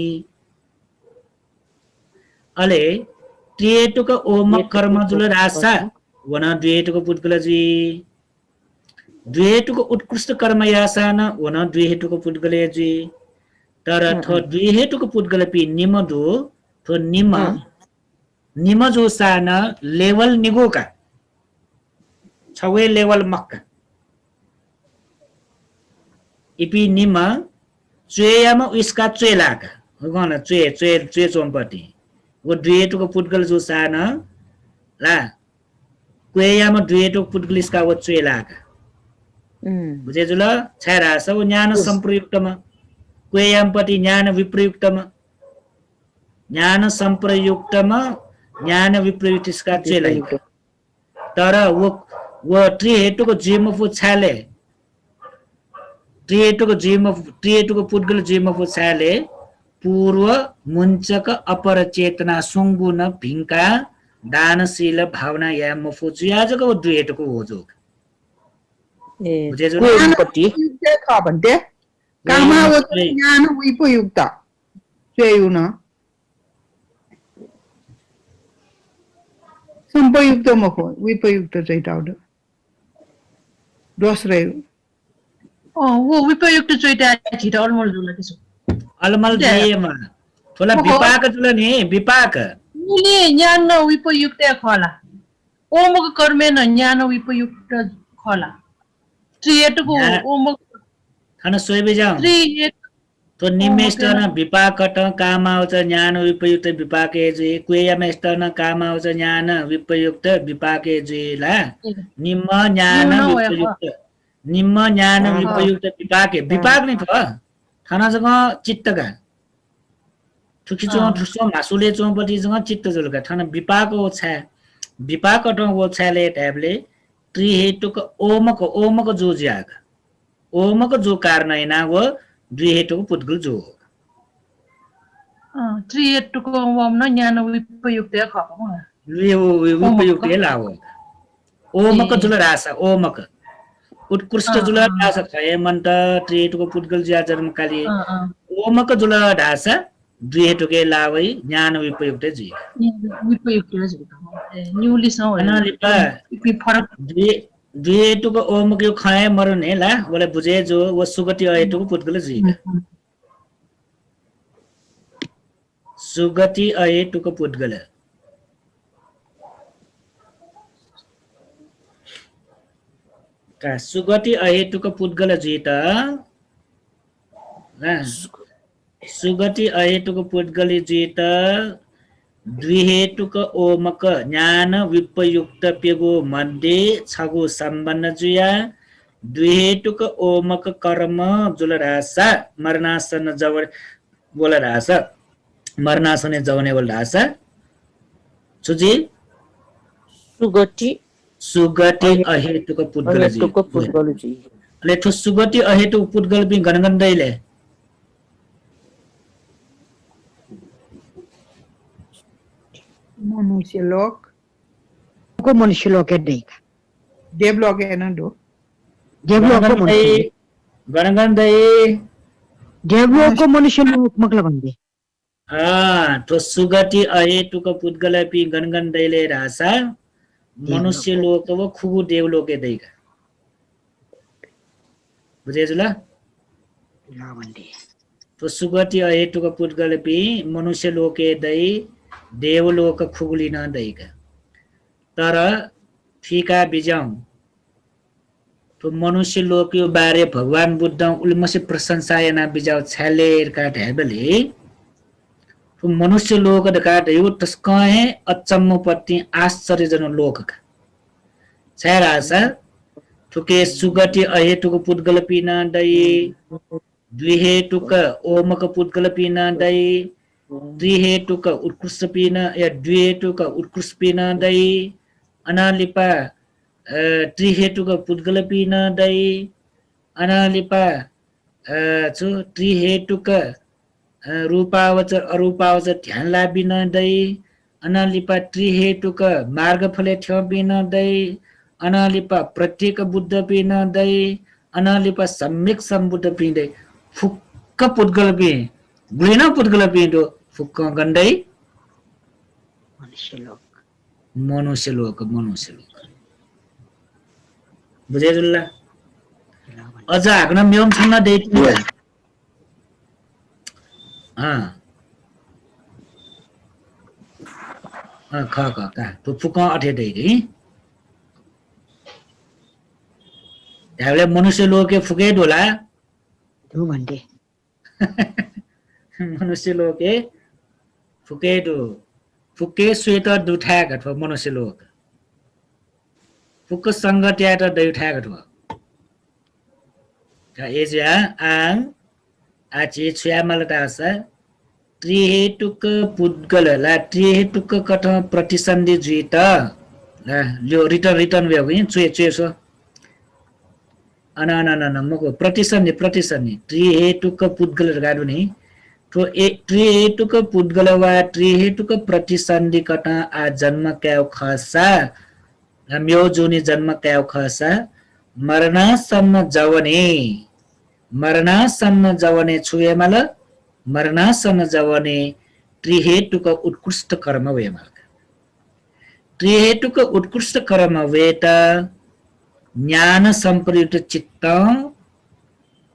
अले त्रिहेतुको ओम कर्म जुल रासा वना द्विहेतुको पुत्कले जी द्विहेतुको उत्कृष्ट कर्म यासान वना द्विहेतुको पुत्कले जी तर थो द्विहेतुको पुत्कले पि निम दो थो निम जो सान लेवल निगो का छवे लेवल मक्का इपि निम चेयामा उसका चेलाका गना चे चोम्पटी वो द्विहेतुको पुत्कल जो सान ला क्वेयामा द्विहेतुको पुत्कल इसका वो चेलाका बुझे जुल छारा सब ज्ञान संप्रयुक्तमा क्वेयामपति ज्ञान विप्रयुक्तमा ज्ञान संप्रयुक्तमा ज्ञान विप्रयुक्त इसका चेला तर वो त्रिहेतुको जीवमफु छाले त्रिहेतुको पुद्गल जीवमफु छाले पूर्व मुञ्चक अपर चेतना सुङ्गुन भिङ्का दानशील भावना या मफु जुयाजको द्विहेतुको होजो बुझे जुल ख भन्टे कामावत ज्ञान विपयुक्त चेयुन संपयुक्त मखो विपयुक्त चाहिँ टाउड दोस्रो वो विपयुक्त चोइटा छिटा अलमल जुल त्यसो अलमल दिएमा थोला विपाक जुल नि विपाक उले ज्ञान विपयुक्त खला ओमको कर्मे न ज्ञान विपयुक्त खला त्रिहेतुको ओम खाना सोइबे जाऊ तो निमेष्टन विपाकट कामावच ज्ञान विपयुक्त विपाके जे क्वेयमेष्टन कामावच ज्ञान विपयुक्त विपाके जे ला निम्न ज्ञान विपयुक्त विपाके विपाक नि थ थाना जग चित्तका ठुकी ठुसो मासुले चौपटी जग चित्त जुलका थाना विपाक ओछा विपाकट ओछाले ट्याबले त्रिहेतुक ओमक जो ज्याग ओमक जो कारणैना वो द्विहेतुको पुद्गल जो त्रिहेतुको ओम न ज्ञान विपयुक्त विपयुक्त लाओ ओमक जुल रासा ओमक उत्कृष्ट जुल ढासा खय मन्त त्रिहेटुको पुद्गल ज्या जन्मकाली ओमक जुल ढासा द्विहेटुके लावै ज्ञान विपयुक्त जी विपयुक्त न्यूली सँग अनालिपा फरक द्विहेटुको ओमक यो खय मरने ला बोले बुझे जो वो सुगति अहेटुको पुद्गल जी सुगति अहेटुको पुद्गल का सुगति अहेतुक पुद्गल जीत सुगति अहेतुक पुद्गल जीत द्विहेतुक ओमक ज्ञान विपयुक्त पेगो मध्ये छगो सम्बन्ध जुया द्विहेतुक ओमक कर्म जुलरासा मरनासन जवर बोलरासा मरनासने जवने बोलरासा सुजी सुगति अहेतुक पुद्गल जी ले ठो सुगति अहेतुक पुद्गल बि गणगण दैले मनुष्य लोक को मनुष्य लोक है देख देवलोक है ना दो देवलोक को मनुष्य गणगण दै देवलोक को मनुष्य लोक मतलब बंदे हाँ तो सुगति अहेतुक पुद्गल बि गणगण दैले रासा मनुष्य लोक वो खुगु देवलोके दैगा बुझे जुला तो सुगति अहेतुक पुद्गल बि मनुष्य लोके दै देवलोक खुगुलिन दैगा तर फीका बिजाउ तो मनुष्य लोक यो बारे भगवान बुद्ध उल्मसे प्रशंसा याना बिजाउ छालेर काट हेबले तो मनुष्य लोक काट यो तस्कहे अचम्मपति आश्चर्यजनक लोकका छारासा ठुके सुगति अहेतुक पुद्गल पिन दै द्विहेतुक ओमक पुद्गल पिन दै त्रिहेतुक उत्कृष्ट पिन या द्विहेतुक उत्कृष्ट पिन दै अनालिपा त्रिहेतुक पुद्गल पिन दै अनालिपा छु त्रिहेतुक रूपावचर अरूपावचर ध्यान लाबिन दै अनालिपा त्रिहेतुक मार्गफले ठ्यो बिन दै अनालिपा प्रत्येक बुद्ध पिन दै अनालिपा सम्यक सम्बुद्ध पिँदै फुक्क पुद्गल पि गुलिन पुद्गल पिँदो फुक्क गण्दै मनुष्य लोक बुझे जुल्ला अझ हाक्न म्योम छन्न दैति ख का तो फुक्क अठे दैति त्याले मनुष्य लोके फुके डोला दो घंटे मनुष्य लोके फुके डो फुके स्वेटर दुठा गठो मनुष्य लोक फुक संगट्या त दैठा गठो का एजा आङ आचे छ्यामल दासा त्रिहेतुक पुद्गल ला त्रिहेतुक कठ प्रतिसन्धि जुइत ला ल्यो रिटर्न भयो नि चुए सो अना मको प्रतिसन्धि त्रिहेतुक पुद्गल गाडु नि तो त्रिहेतुक पुद्गल वा त्रिहेतुक प्रतिसन्धि कट आ जन्म क्याउ खसा म्यो जुनि जन्म क्याउ खसा मरणासन्न जवने छुएमल मरणासन्न जवने त्रिहेतुक उत्कृष्ट कर्म वेमल त्रिहेतुक उत्कृष्ट कर्म वेता ज्ञान संप्रयुक्त चित्त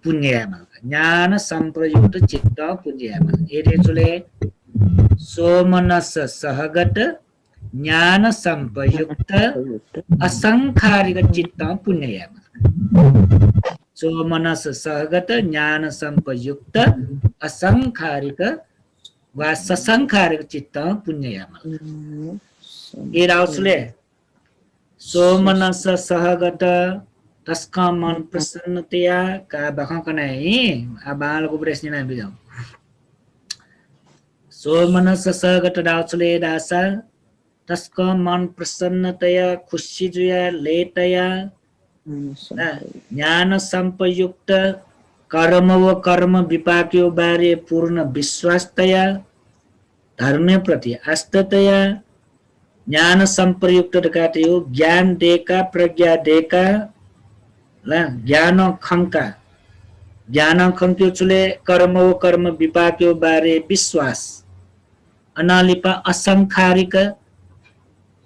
पुण्ययामल ज्ञान संप्रयुक्त चित्त पुण्ययामल एरेचुले सोमनस सहगत ज्ञान संप्रयुक्त असंखारिक चित्त पुण्ययामल सोमनस सहगत ज्ञान संप्रयुक्त असंखारिक वा ससंखारिक चित्त पुण्ययामल एराउसले सोमनस सहगत तस्का मन प्रसन्नतया का बखकना है आ बालको प्रश्न ना बिजाउ सोमनस सहगत दाउचले दासा तस्का मन प्रसन्नतया खुशी जुया लेतया ज्ञान संपयुक्त कर्म व कर्म विपाक्यो बारे पूर्ण विश्वासतया धर्म प्रति आस्थतया ज्ञान संप्रयुक्त काटे हो ज्ञान देका प्रज्ञा देका ला ज्ञान खंका ज्ञान खंक्यो चुले कर्म व कर्म विपाक्यो बारे विश्वास अनालिपा असंखारिक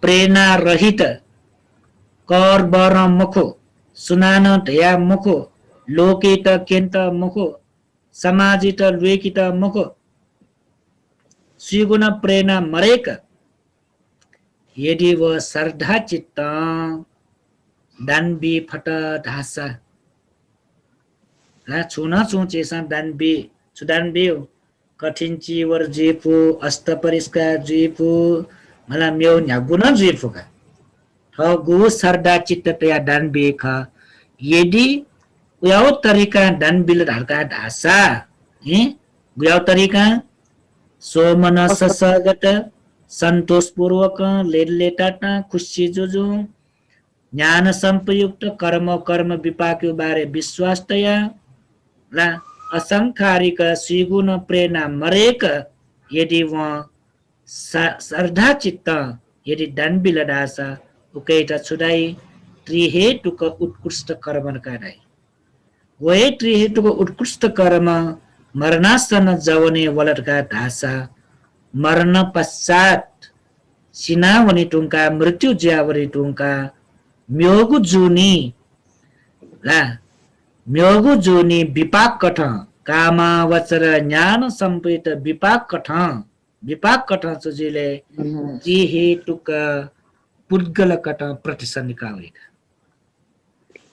प्रेरणा रहित कर बर मुखो सुनान ढया मुखो लोकित केन्त मुखो समाजित लुकित मुखो स्वीगुण प्रेरणा मरेक यदि वह श्रद्धा चित्त दानबी फट ढासा ला छुना चुचेसा दानबी सुदानबी कठिन चीवर जीपु अस्त परिष्कार जीपु मला म्यो न्यागुन जीपु का ठगु श्रद्धा चित्त तया दानबी ख यदि गुयाव तरिका दानबिल ढाका ढासा गुयाव तरिका सोमनस सगत संतोष पूर्वक लेटाटा खुशी जुजु ज्ञान संपयुक्त कर्म कर्म विपाक्यो बारे विश्वास तया ला असंखारिक स्वीगुण प्रेरणा मरेक यदि वह श्रद्धा चित्त यदि दानबिल ढासा उकेटा छुदाई त्रिहेतुक उत्कृष्ट कर्म कराई वही त्रिहेतुक उत्कृष्ट कर्म मरणासन जवने वलटका ढासा मरण पश्चात सिनावनी टुंका मृत्यु ज्यावरी टुंका म्योगु जुनी ला म्योगु जुनी विपाक कठ कामा वचर ज्ञान संपित विपाक कठ सुजिले त्रिहेतुक पुद्गल कठ प्रतिसन्धिका होइका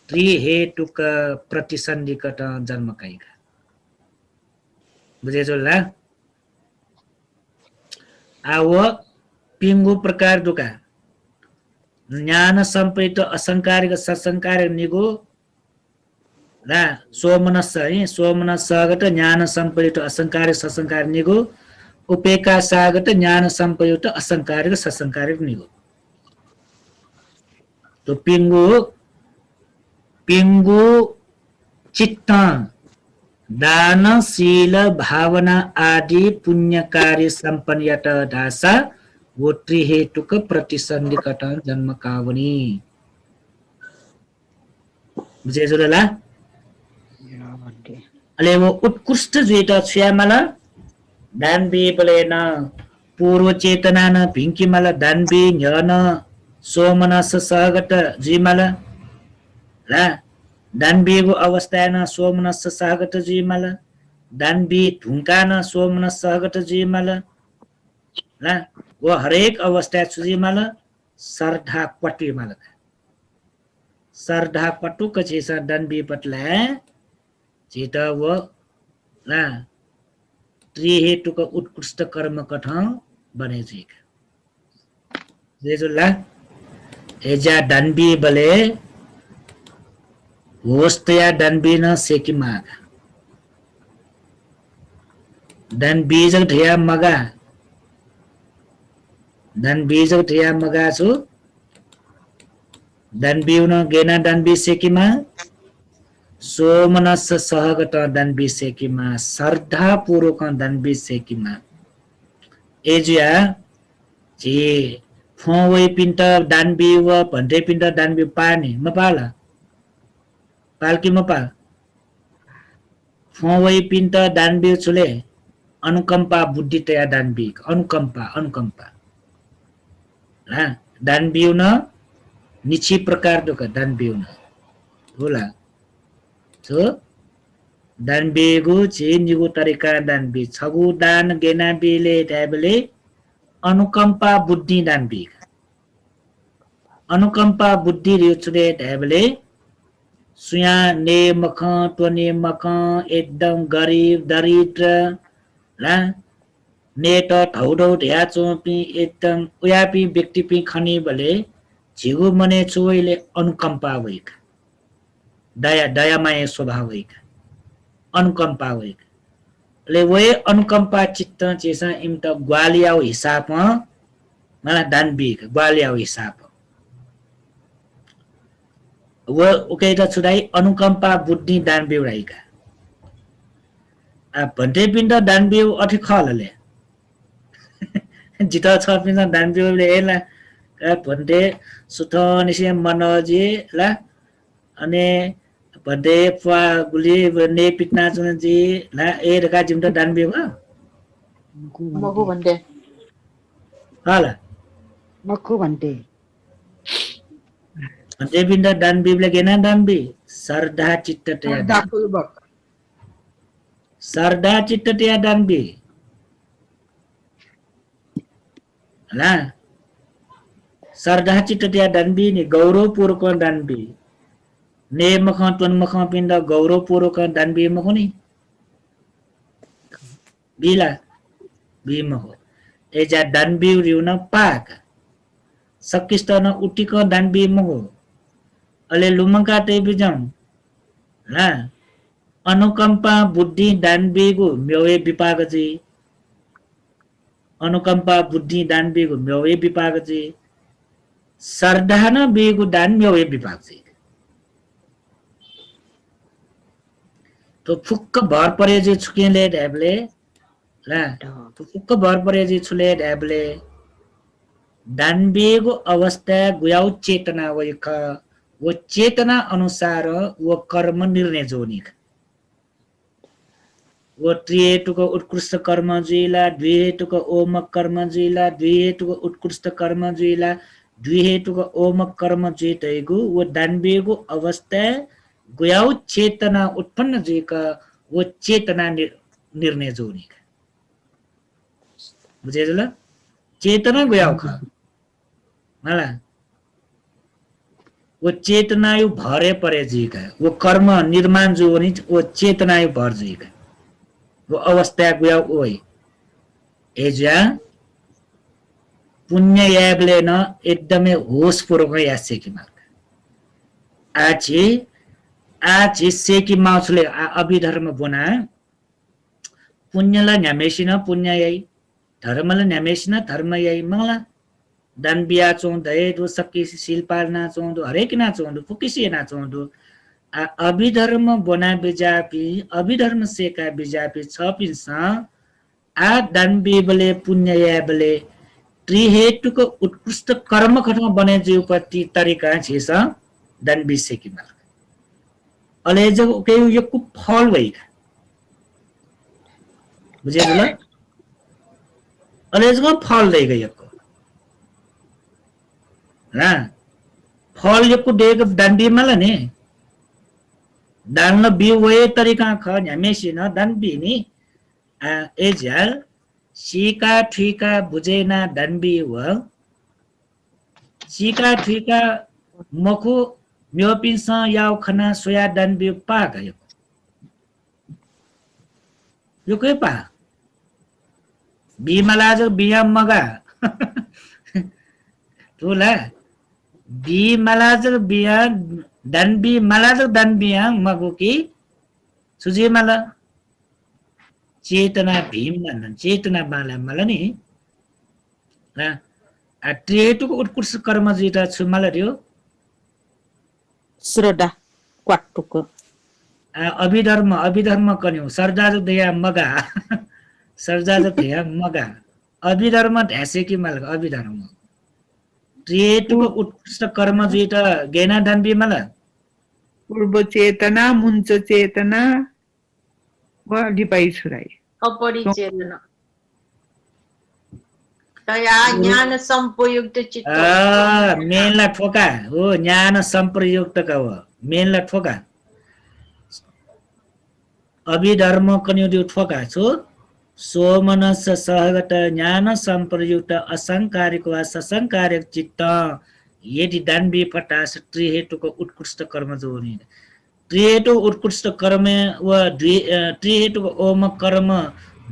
त्रिहेतुक प्रतिसन्धिकट जन्म काइका बुझे जोला आव पिंगु प्रकार दुका ज्ञान संप्रेत असंकारिक सत्संकारिक निगो ला सोमनस सोमनसगत ज्ञान संप्रेत असंकारिक सत्संकारिक निगो उपेका सागत ज्ञान संप्रेत असंकारिक सत्संकारिक निगो तो पिंगु चित्त दान शील भावना आदि पुण्य कार्य संपन्नयत दासा वो त्रिहेतुक प्रतिसन्धिकट जन्म कावनी बुझे जोला अले वो उत्कृष्ट जेटा छ्यामला दानबी बलेन पूर्व चेतना न भिंकीमला दानबी न्यन सोमनस सहगत जीमला ला दानबीको अवस्था न सोमनस सहगत जीमला दानबी ढुंका न सोमनस सहगत जीमला ला वो हरेक अवस्था सुजीमला श्रद्धा पट्टी मला श्रद्धा पट्टू कचेसा दानबी पटला चेता वो ला त्रिहेतुक उत्कृष्ट कर्म कठ बने छेक जेजुला एजा दानबी बले होस्तया दानबी न सेकी माग दानबी जग ढया मगा दानबी जग ढया मगा छु दानबी न गेना दानबी सेकी मा सोमनस सहगत दानबी सेकी मा श्रद्धा पूर्वक दानबी सेकी मा एजिया जी फोवै पिन्ट दानबी व भन्टे पिन्ट दानबी पानी मपाला पालकी मपाल फोवै पिन्ट दानबी छुले अनुकंपा बुद्धि तया दानबी अनुकंपा ला दानबी न निची प्रकार दुख दानबी न होला तो दानबी गु छि निगु तरिका दानबी छगु दान गेना बिले ट्याबले अनुकंपा बुद्धि दानबी अनुकंपा बुद्धि रिउचुले ट्याबले सुया ने मख टोने मख एकदम गरीब दरिद्र ला नेट ठौडौ ढ्या चोपी एकदम उयापी व्यक्ति पी खनी भले झिगु मने चोइले अनुकंपा होइक दयामय स्वभाव होइक अनुकंपा होइक ले वे अनुकंपा चित्त चेसा इमत ग्वालियाउ हिसाब मला दानबी ग्वालियाउ हिसाब वो उकेटा छुडाई अनुकंपा बुद्धि दानबी उडाइका आ भन्टे पिण्ड दानबी अठि खलले जिता छ पिण्ड दानबीले एला भन्टे सुथ निसे मनजी ला अनि पदे पा गुली ने पिटना चुनजी ला ए रका जिमटा दान बेवा मगु भन्टे हाला Maku bante. ante binda dan bi blagena dan bi sarda citta te दाखुलबक sarda citta te dan bi la sarda citta te dan bi ni gaurav purko dan bi ne makha tun makha pinda gaurav purko dan bi makho ni bila bi makho eja dan bi riuna pak sakistana utiko dan bi makho ale lumangka te bijam la अनुकंपा बुद्धि दान बेगु म्योवे विपाक जी अनुकंपा बुद्धि दान बेगु म्योवे विपाक जी सरदान बेगु दान म्योवे विपाक जी तो फुक्क भर परे जी छुकेले ढ्याबले ला तो फुक्क भर परे जी छुले ढ्याबले दान बेगु अवस्था गुयाउ चेतना वो चेतना अनुसार वो कर्म निर्णय जोनिक वो त्रिहेतुको उत्कृष्ट कर्म जुइला द्विहेतुको ओमक कर्म जुइला द्विहेतुको उत्कृष्ट कर्म जुइला द्विहेतुको ओमक कर्म जुइतैगु वो दानबेगु अवस्था गुयाउ चेतना उत्पन्न जुइका वो चेतना निर्णय जोनिक बुझे ल चेतना गुयाउ ख मला वो चेतना यो भरे परे जुइका वो कर्म निर्माण जो नि वो चेतना यो भर जुइका वो अवस्था गुया ओइ एजा पुण्य यागले न एकदमै होसपूर्वक यासे कि मार्ग आछि सेकी माउसले अभिधर्म बुना पुण्यला न्यामेसिन पुण्य याई धर्मला न्यामेसिन धर्म याई मंगला दान बिया चोंदे दो सक्की शिल्पाल ना चोंदो हरेक ना चोंदो फुकिसी ना चोंदो अभिधर्म बना बिजापी अभिधर्म सेका बिजापी छपिन्छ आ दानबेबले पुण्य याबले त्रिहेतुको उत्कृष्ट कर्म खटमा बने जीवपति तरिका छेस दानबी सेकी मार्ग अलेजो के यो कु फल भइका बुझे ल अलेजो फल दैगा यको ना फल यको देग दानबी मला ने दान बिउ वे तरिका ख न्यामेसिन दान बिनी एजल सीका ठिका बुझेना दान बि व सीका ठिका मखु म्योपिन्स याउ खना सोया दान बि पा गयो यो के पा बिमलाज बिया मगा तुला बिमलाज बिया दानबी मलाज दानबिया मगुकी सुजी मला चेतना भीम नन चेतना माला मला नि ना अट्रेटुको उत्कृष्ट कर्म जिता छु मला रियो श्रद्धा क्वाटुको अभिधर्म कन्यौ सरदाज दया मगा सरदाज दया मगा अभिधर्म ढ्यासे कि मला अभिधर्म त्रिहेतुको उत्कृष्ट कर्म जिता गेना दानबी मला पूर्व चेतना मुञ्च चेतना व डिपाई छुराई अपरिचेतना तया ज्ञान संप्रयुक्त चित्त मेनला ठोका हो ज्ञान संप्रयुक्त का हो मेनला ठोका अभिधर्म कन्यौ ठोका छु सोमनस सहगत ज्ञान संप्रयुक्त असंकारिक वा ससंकारिक चित्त यदि दानबी पटास त्रिहेतुको उत्कृष्ट कर्म जोनि त्रिहेतु उत्कृष्ट कर्म व त्रिहेतुको ओम कर्म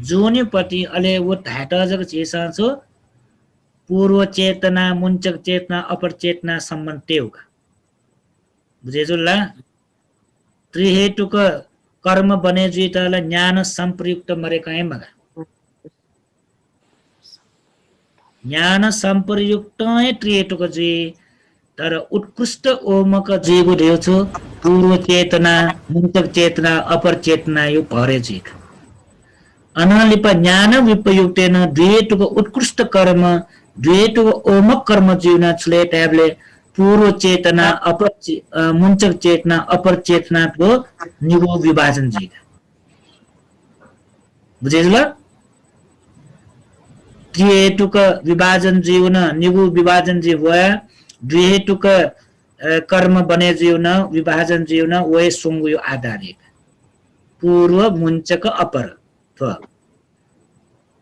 जोनि पति अले वो धाटजक चेसा छो पूर्व चेतना मुञ्चक चेतना अपर चेतना सम्बन्ध तेउका बुझे जुल्ला त्रिहेतुको कर्म बने जुइतला ज्ञान संप्रयुक्त मरेका है मगा ज्ञान संप्रयुक्त त्रिहेतुको जुइ तर उत्कृष्ट ओमक जुइगु देउ छु पूर्व चेतना मुञ्चक चेतना अपर चेतना यो भरे जुइ अनालिप ज्ञान विपयुक्तेन द्विहेतुको उत्कृष्ट कर्म द्विहेतुको ओमक कर्म जुइना छुले ट्याबले पूर्व चेतना मुंचक चेतना अपर चेतना को निगो विभाजन जी बुझेल त्रिहेतुक विभाजन जीवन निगु विभाजन जी हुआ द्विहेतुक कर्म बने जीवन विभाजन जीवन वे सुंगु आधारित पूर्व मुंचक अपर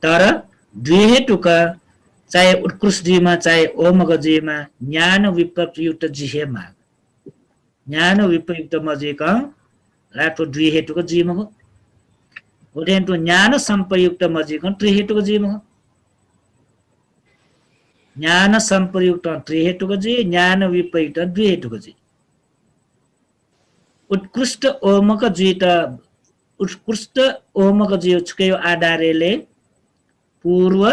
तर द्विहेतुक चाहे उत्कृष्ट जीवमा चाहे ओमग जीवमा ज्ञान विपयुक्त जिहेमा ज्ञान विपयुक्त मजिक लाटो द्विहेतुक जीव हो ओडेन्टो ज्ञान संपयुक्त मजिक त्रिहेतुक जीव हो ज्ञान संप्रयुक्त त्रिहेतुक जी ज्ञान विपयुक्त द्विहेतुक जी उत्कृष्ट ओमक जीत उत्कृष्ट ओमक जीव छुकेयो आधारले पूर्व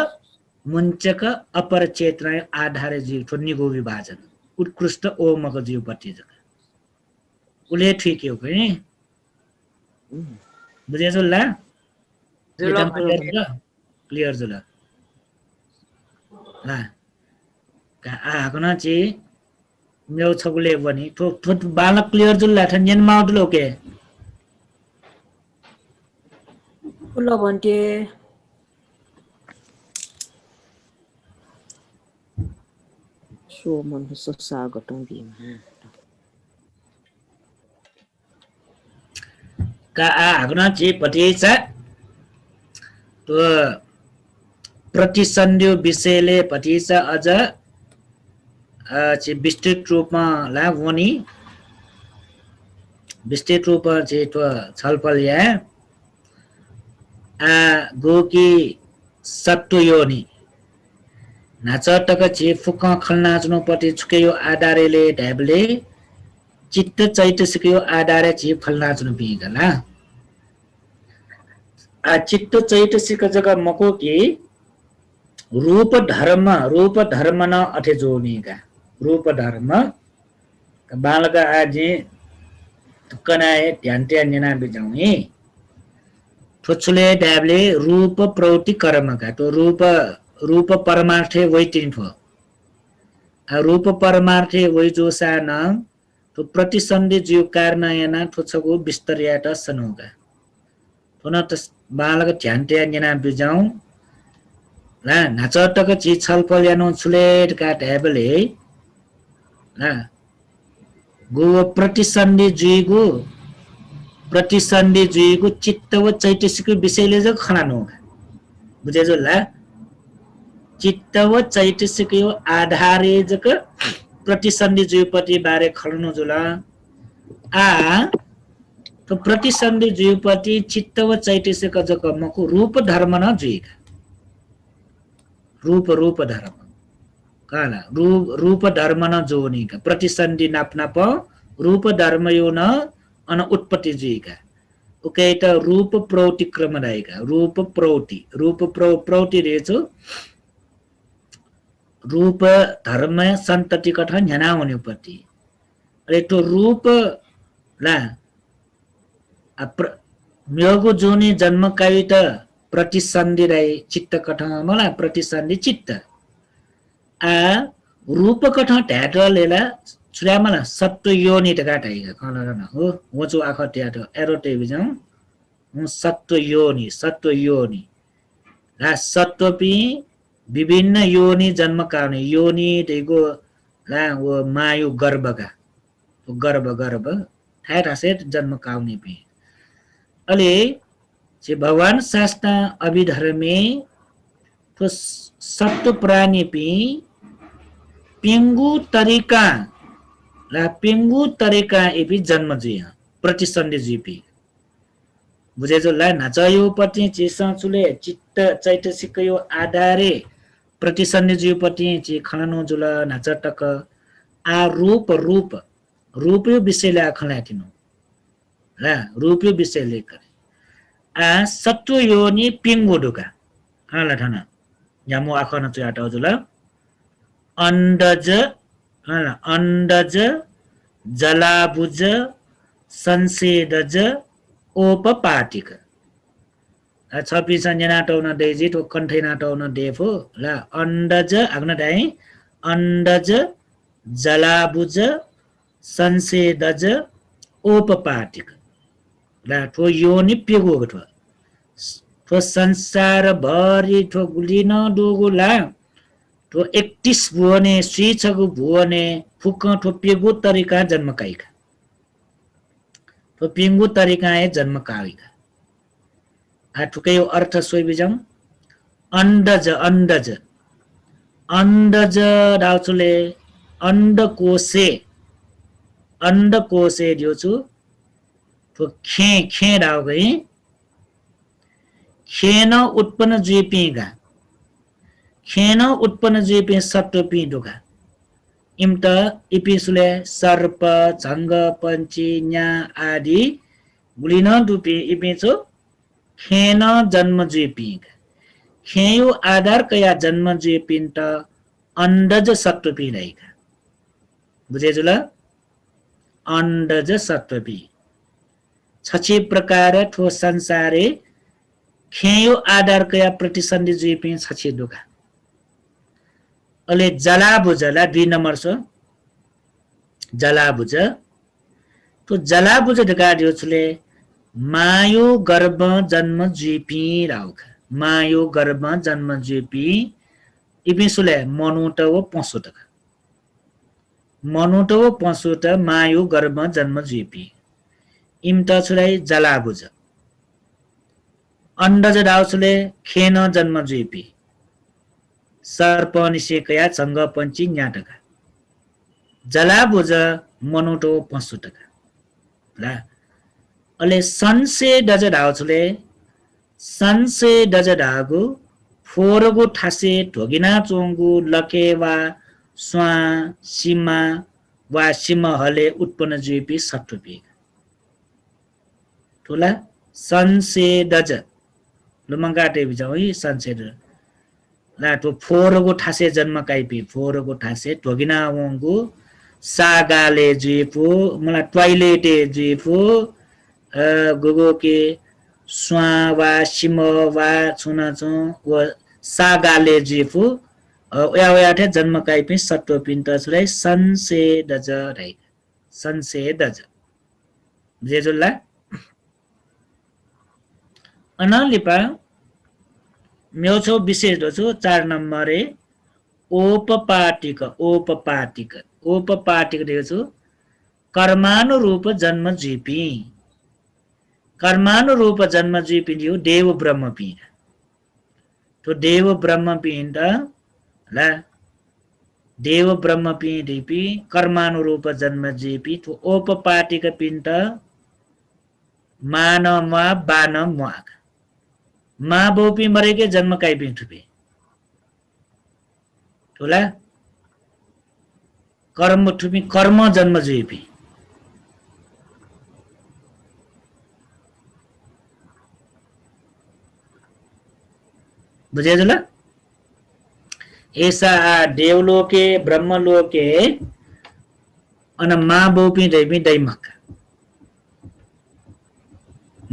मुंचक अपर चेतना आधार जीव ठो निगो विभाजन उत्कृष्ट ओमक जीव पट्टि जग उले ठीक हो कि बुझे जुल्ला एकदम क्लियर जुल्ला ला का आकना ची मेउ छगुले बनी ठो ठो बालक क्लियर जुल्ला ठन्यन माउडलो के उल्लो भन्टे Suo man sasagot ang bima. का आग्न ची पटिचा तो प्रतिसन्धियो विषयले पटिचा अझ ची विस्तृत रूपमा लागोनी विस्तृत रूपमा ची तो छलफल या गोकी सत्व योनि नाचटक ची फुक खल्नाच्नु पटि छुकेयो आधारले ढ्याबले चित्त चैतसिकयो आधार ची खल्नाच्नु पिगला चित्त चैतसिक जगह मको कि रूप धर्म न अठे जोनीका रूप धर्म बालक आजी कनाए ध्यानते निना बिजाउने ठोचले ढ्याबले रूप प्रवृत्ति कर्मका तो रूप परमार्थे वैतिन ठो रूप परमार्थे वै जोसान तो प्रतिसन्धि जीव कार्नयना ठोचको विस्तरयाट सनोगा पुनः त बालक ध्यानते निना बिजाउ ला नाचटक ची छलफल यानो छुलेट काट हेबले ला गो प्रतिसन्धि जीवको चित्त व चैतसिक विषयले ज खनानो बुझे जो ला चित्त व चैतसिक यो आधारे जक प्रतिसन्धि जीवपति बारे खल्नु जुला तो प्रतिसन्धि जीवपति चित्त व चैतसिक जक मको रूप धर्म न जुइका रूप धर्म काला रूप धर्म न जोनिका प्रतिसन्धि नाप्नाप रूप धर्म यो न अन उत्पत्ति जुइका ओके त रूप प्रवृत्ति क्रम रहेका रूप प्रवृत्ति रहेछ रूप धर्म सन्तति कथा न्याना हुनेपट्टि अरे तो रूप ला म्योगो जोनी जन्म कावित प्रतिसन्धि रहे चित्त कथा मलाई प्रतिसन्धि चित्त रूप कथा ढ्याट लेला छुरा मलाई सत्व योनि त गाटाइगा कलर न हो वचो आख ट्याट एरो टेबिजम सत्व योनि ला सत्वपि विभिन्न योनि जन्म काउने योनि देखो ला वो मायु गर्भका गर्भ ठाट हासेट जन्म काउने पि अले जे भगवान शास्त्र अभिधर्मे तो सत्व प्राणी पि पिंगु तरीका एपि जन्म जी प्रतिसन्धि जीपी बुझे जो ला नचयो पति चिसा चुले चित्त चैतसिक यो आधारे प्रतिसन्धि जीवपति ची खनानो जुल नाचटक रूप यो विषयले खलाटिनु ला रूप यो विषयले करे सत्व योनि पिंगु ढुका हाला ठना यामो आखन चयाट जुल अंडज जलाबुज संसेदज ओपपाटिक छपी संजना टौन देजी तो कंठे ना टौन देफो ला अंडज आग्न दाई अंडज जलाबुज संसेदज औपपाटिक ला ठो योनि पेगो ठो ठो संसार भरि ठो गुलिन डोगुला ठो 31 भुवने सुइछगु भुवने फुक ठो पेगो तरिका जन्म काइका ठो पेगो तरिका ए जन्म काइका आ ठुकै अर्थ सोइ बिजम अंडज अंडज अंडज डाउचुले अंडकोशे दियोछु तो खे खे डाउ गई खेन उत्पन्न जुइपिगा खेन उत्पन्न जुइपि सत्वपि दुगा इम्त इपिसुले सर्प झंग पंची न्या आदि गुलिन दुपि इपिचो खेन जन्म जुइपिगा खेयु आधार कया जन्म जुइपिन्त अंडज सत्वपि रहेका बुझेजुल अंडज सत्वपि छछि प्रकार ठो संसारे खेयो आधार कया प्रतिसन्धि जुइपि छछि दुगा अले जलाबुजला 2 नम्बर छ जलाबुज तो जलाबुज दगा दियोछले मायो गर्भ जन्म जुइपि राउका मायो गर्भ जन्म जुइपि इपिसुले मनुटव पसुट मायो गर्भ जन्म जुइपि इम्त छुलाई जलाबुज अंडज डाउसुले खेन जन्म जुइपि सर्प निसेकया चंग पंची न्याटका जलाबुज मनुटो पसुटका ला अले सनसे डज डाउसुले सनसे डज डागु फोरगु ठासे ढोगिना चोंगु लकेवा स्वा सीमा वा सिमहले उत्पन्न जुइपि सत्वपि ठुला संसेदज लुमंगाटे बिजाउ संसेद ला तो फोरगो ठासे जन्म काइपि फोरगो ठासे ढोगिना वंगु सागाले जुइपु मला टॉयलेटे जुइपु गोगो के स्वा वा सिम वा छुना छु व सागाले जुइपु ओयाथे जन्म काइपि सत्वपिन्त छुलाई संसेदज रै संसेदज जेजुल्ला अनालिपा मेउछौ विशेष दछु 4 नम्बरे औपपाटिक देछु कर्मानुरूप जन्म जुइपि दियो देव ब्रह्म पिन तो देव ब्रह्म पिन ला देव ब्रह्म पिन दिपि कर्मानुरूप जन्म जुइपि तो औपपाटिक पिन्त मानवा बान मुआक माँ बोपी मरेके जन्म काइपि ठुपे ठुला कर्म ठुपी कर्म जन्म जुइपि बुझे जुला ऐसा देवलोके ब्रह्मलोके अन माँ बोपी दैपि दैमक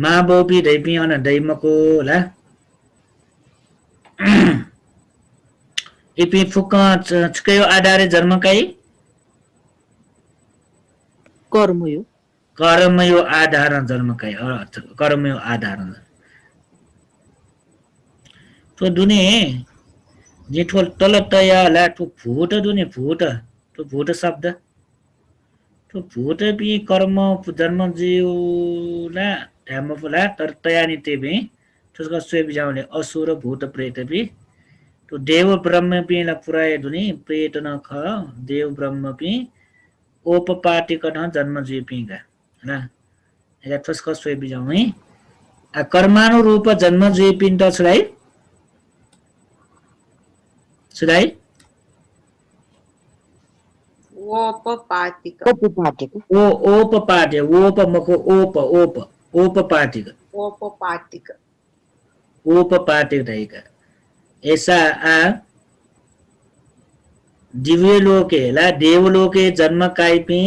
माँ बोपी दैपि अन दैमको ला इपि फुक छुकयो आधारे जन्म काई कर्मयो आधार जन्म काई कर्मयो आधार तो दुने जेठो तलतया ला तो फूट दुने फूट तो फूट शब्द तो फूट पि कर्म जन्म जिउ ला ध्यान फुला तर तयानी तेबे त्यसको स्वे बिजाउने असुर भूत प्रेत पि तो देव ब्रह्म पि ला पुराय दुनी प्रेत न ख देव ब्रह्म पि औपपाटिक न जन्म जुइपिगा हैन एला त्यसको स्वे बिजाउने आ कर्मानुरूप जन्म जुइपिन त छलाई औपपाटिक औपपाटिक ऐसा दिव्यलोके ला देवलोके जन्म काइपि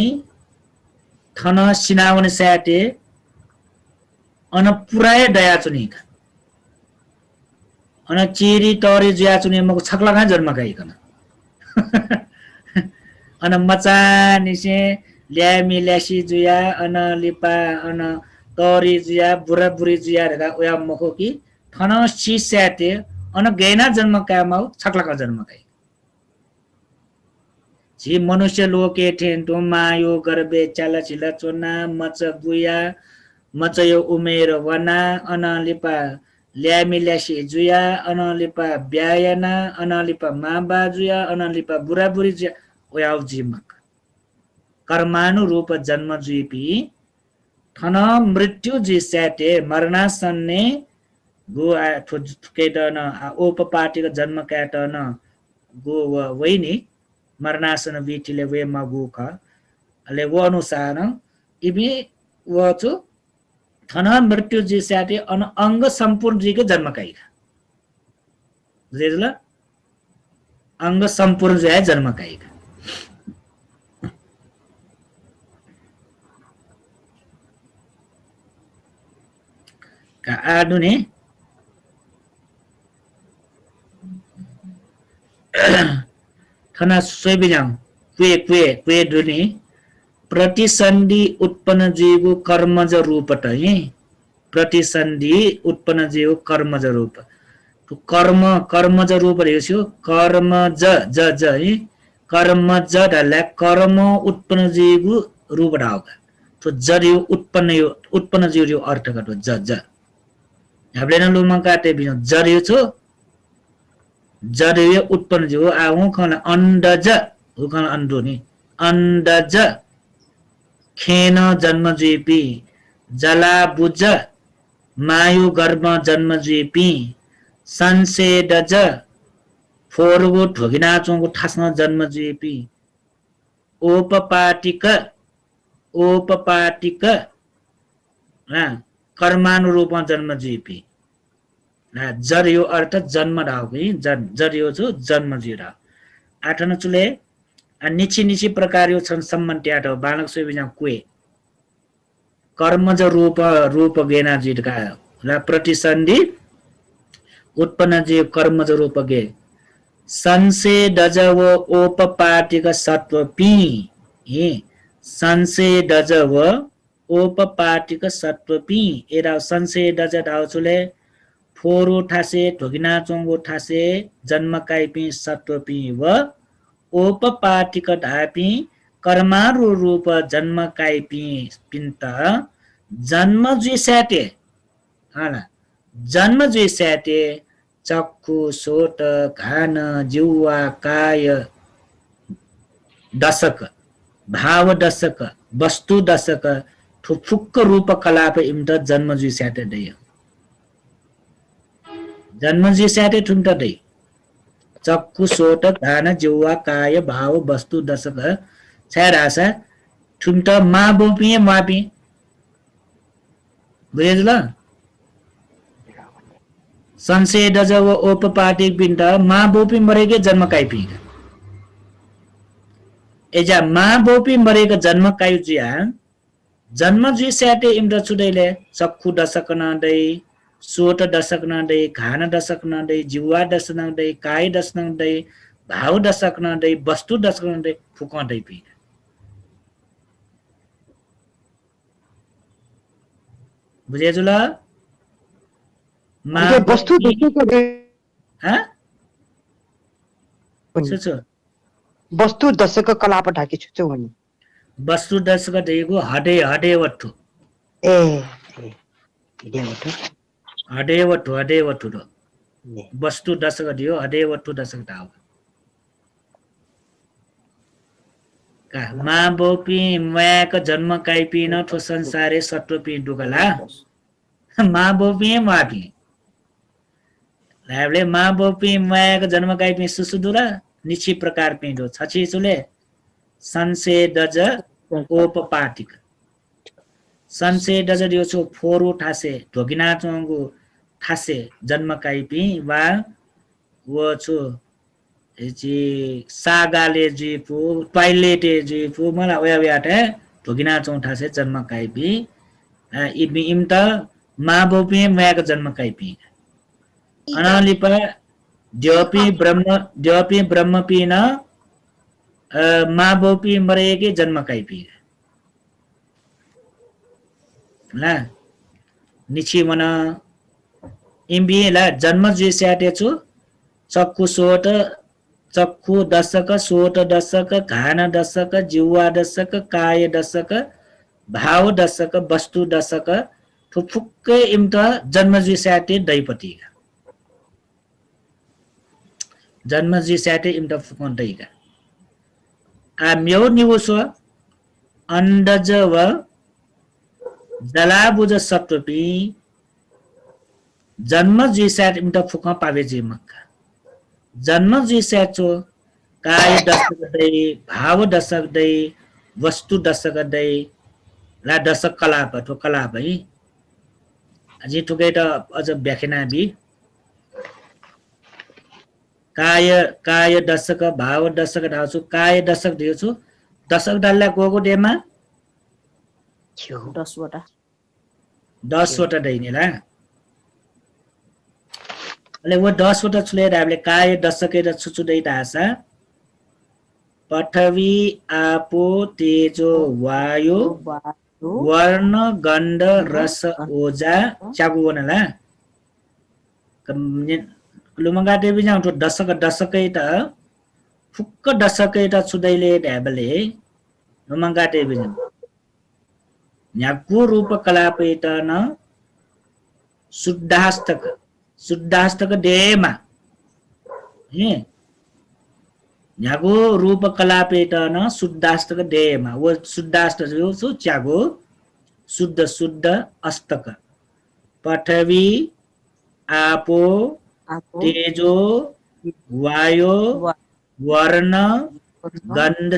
थन सिनाउने स्याटे अन पुराय दया चुनिका अन चेरी तरे जुया चुने मको छक्ला कहाँ जन्म काइकन अन मचा निसे ल्यामी ल्यासी जुया अन लिपा अन तोरी जुया बुरा बुरी जुया रे ओया मखो कि थन सी स्याते अन गैना जन्म कामाउ छक्लका जन्म काई जी मनुष्य लोके ठेन तो मायो गर्बे चाला छिला चोना मच गुया मच यो उमेर वना अन लिपा ल्यामी ल्यासी जुया अन लिपा ब्यायना अन लिपा माबा जुया अन लिपा बुरा बुरी जुया ओयाउ जिमक कर्मानु रूप जन्म जुइपी थन मृत्यु जी स्याटे मरणासन्ने गो केटन ओपपाटीको जन्म काटन गो वैनी मरणासन बिटीले वे मगु ख अले वो अनुसार इबी वो छु थन मृत्यु जी स्याटे अन अंग सम्पूर्ण जी के जन्म काइगा बुझेला अंग सम्पूर्ण जी जन्म काइगा का आडुने थना सोइबिजाम क्वे दुने प्रतिसन्धि उत्पन्न जीवको कर्मज रूपट है प्रतिसन्धि उत्पन्न जीव कर्मज रूप तो कर्मज रूप रहेछ कर्मज ज ज है कर्मज ढल्ला कर्म उत्पन्न जीवको रूप ढाउका तो जरियो उत्पन्न जीव अर्थ गतो ज ज हामीले न लुमा काटे बिना जरियो छ जरियो उत्पन्न जीव आउ खन अण्डज हुकन अण्डो नि अण्डज खेन जन्म जीपी जला बुज मायु गर्भ जन्म जीपी संसेदज फोरगो ठोगिना चोंगो ठास्न जन्म जीपी ओपपाटिक कर्मानुरूप जन्म जीपी जरियो अर्थ जन्म ढाउकी जरियो छु जन्म जिरा आठन चुले निची प्रकारियो छन् सम्मन्ट्याट बालक सोबिना कुए कर्मज रूप गेना जिटका ला प्रतिसन्धि उत्पन्न जीव कर्मज रूप गे संसे डजव ओपपाटिक सत्व पी हे संसे डजव ओपपाटिक सत्व पी एरा संसे डज ढाउचुले फोरो ठासे ढोगिना चोंगो ठासे जन्म काइपी सत्व पी व ओपपाटिक ढापी कर्मारु रूप जन्म काइपी पिन्त जन्म जुइ स्याटे हाला जन्म जुइ स्याटे चक्षु सोट घान जिह्वा काय दशक भाव दशक वस्तु दशक फुक्क रूप कलाप इम्त जन्म जुइ स्याटे दय जन्म जुइ स्याटे ठुम्त दय चक्षु सोट घान जिह्वा काय भाव वस्तु दशक छ्यारासा ठुम्त मा बोपी मापी बुझेल संशय डजव ओपपाटिक बिन्त मा बोपी मरेके जन्म काइपी एजा मा बोपी मरेको जन्म कायु जिया जन्म जुइ स्याटे इम्र छुदैले चक्षु दशक नदै सोट दशक नदै घान दशक नदै जिह्वा दशक नदै काय दशक नदै भाव दशक नदै वस्तु दशक नदै फुकदै पी बुझेजुल वस्तु दशक वस्तु दशक कलाप ढाकी छु भने वस्तु दशक दिएको हडे वट्टु ए हडे वट्टु र वस्तु दशक दियो हडे वट्टु दशक ढाउ का मा बोपी मायाको जन्म काइपी न ठो संसारे सत्वपी डुगला मा बोपी मापी लाभले मा बोपी मायाको जन्म काइपी सुसुदुरा निची प्रकार पिंडो छछि चुले संसे डज ओपपाटिक संसे डज दियो छु फोरु ठासे ढोगिना चोंगु ठासे जन्म काइपी वा वो छु एजी सागाले जीपु टॉयलेटे जीपु मला ओया व्याटे ढोगिना चों ठासे जन्म काइपी इबि इम्त मा बोपी मायाको जन्म काइपी अनालिपा द्योपी ब्रह्म पिन माँ बाउ पी मरे के जन्म काई पी ला निची मना इम्बी ला जन्म जे स्याटे छु चक्कु सोट चक्कु दशक सोट दशक घान दशक जिह्वा दशक काय दशक भाव दशक वस्तु दशक फुक्कै इम्त जन्म जे स्याटे दैपति जन्म जी स्याटे इम्त फुक्दैका आ म्यौ निवसो अंडज व जलाबुज सप्तपी जन्म जी स्याट इम्त फुक पावे जी मक्का जन्म जी स्याचो काय दशक दै भाव दशक दै वस्तु दशक दै ला दशक कलाप ठो कलाप है अझै ठुकै त अझ व्याख्याना बि काय दशक भाव दशक ढाउँछु काय दशक दिएछु दशक डाल्ला गएको डेमा 10 वटा 10 वटा दैनेला अले वो 10 वटा छुले हामीले काय दशकै र छुछुदै दासा पृथ्वी आपो तेजो वायु वायु वर्ण गन्ध रस ओजा च्यागुवनला लुमंगा देवी जाउँ तो दशकै त फुक्क दशकै त छुदैले ढ्याबले लुमंगा देवी जाउँ न्यागु रूप कलापेत न शुद्धास्तक देमा हे न्यागु रूप कलापेत न शुद्धास्तक देमा वो शुद्धास्तक जो सु च्यागो शुद्ध अस्तक पृथ्वी आपो आको तेजो वायु वर्ण गंध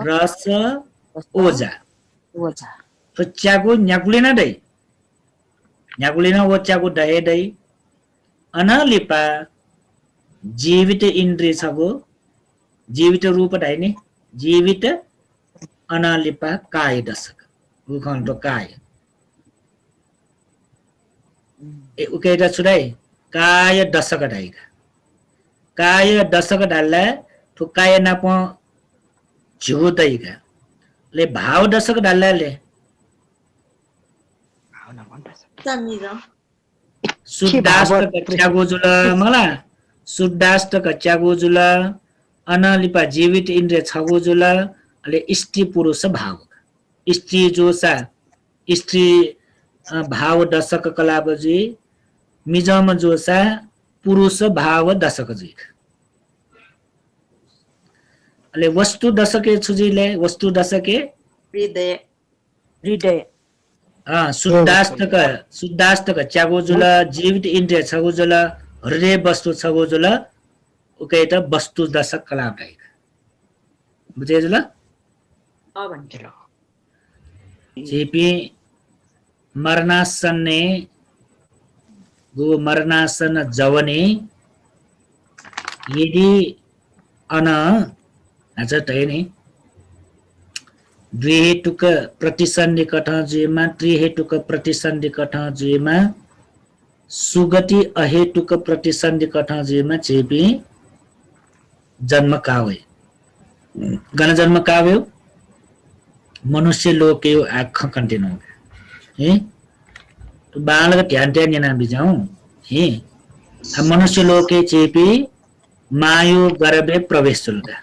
रस ओजा वजा तो च्यागो न्यागुलिना दै न्यागुलिना वो च्यागो दहे दै अनलिपा जीवित इंद्रिय छगो जीवित रूप ढाइने जीवित अनलिपा काय दशक उखन तो काय ए उकेटा छुडाई काय दशक ढाइका काय दशक ढाल्ला तो काय नाप झुदैका ले भाव दशक ढाल्ला ले शुद्धाष्टक च्यागोजुल मला शुद्धाष्टक च्यागोजुल अनलिपा जीवित इन्द्रिय छगोजुल ले स्त्री पुरुष भाव स्त्री जोसा स्त्री भाव दशक कलाबजी मिजम जोसा पुरुष भाव दशक जी अले वस्तु दशके छुजिले वस्तु दशके हृदय हृदय शुद्धाष्टक च्यागोजुल जीवित इन्द्रिय छगोजुल हृदय वस्तु छगोजुल उकै त वस्तु दशक कला भाइक बुझेजुल जेपी मरणासन्ने गो मरणासन जवने यदि अन आज तैने द्विहेतुक प्रतिसन्धि कठ जेमा त्रिहेतुक प्रतिसन्धि कठ जेमा सुगति अहेतुक प्रतिसन्धि कठ जेमा चेपी जन्म कावे गण जन्म कावे मनुष्य लोके आँख कंटिन्यू है तो बाल का ध्यान ना बिजाऊं है मनुष्य लोके चेपी मायु गर्भे प्रवेश चुल्का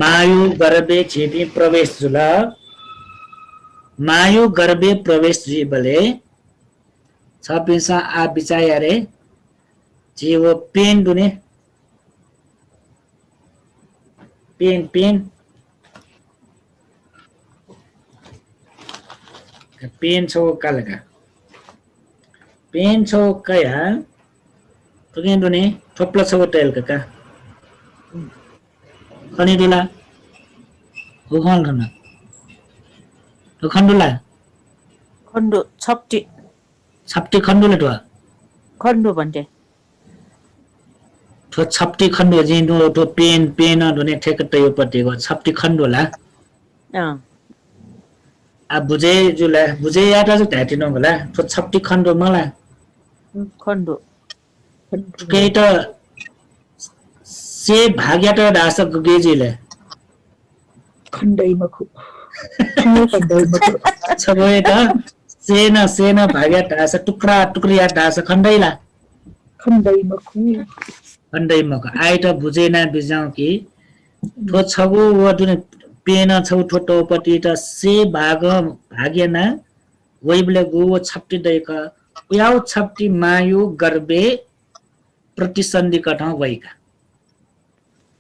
मायु गर्भे चेपी प्रवेश चुला मायु गर्भे प्रवेश जी बले छपिसा आ बिचारे जे वो पेन दुने पेन छो कालका पेन छो कया तो के दुने थोप्ला छो टेल का खनी दुला हो खान खाना तो खंडुला खण्डु छप्टी खंडुला तो खण्डु भन्टे तो छप्टी खंडु जिन तो पेन दुने ठेक तयो पटेको छप्टी खंडुला आ बुझे जुला बुझे याटा जो त्याति नगला तो छप्टी खण्डु मला खण्डु केही त से भाग्याट ढास गेजिले खण्डैमा खु खण्डैमा खु छगोएट सेन सेन भाग्या ढास टुक्रा टुक्रिया ढास खण्डैला खण्डैमा खु खण्डैमा आइट बुझेना बिजाउ कि ठो छगो वदुने पेन छौ ठोटोपट्टि त से भाग भाग्यना वैबले गो छप्टी दैका उयाउ छप्टी मायु गर्बे प्रतिसन्धि कठा वैका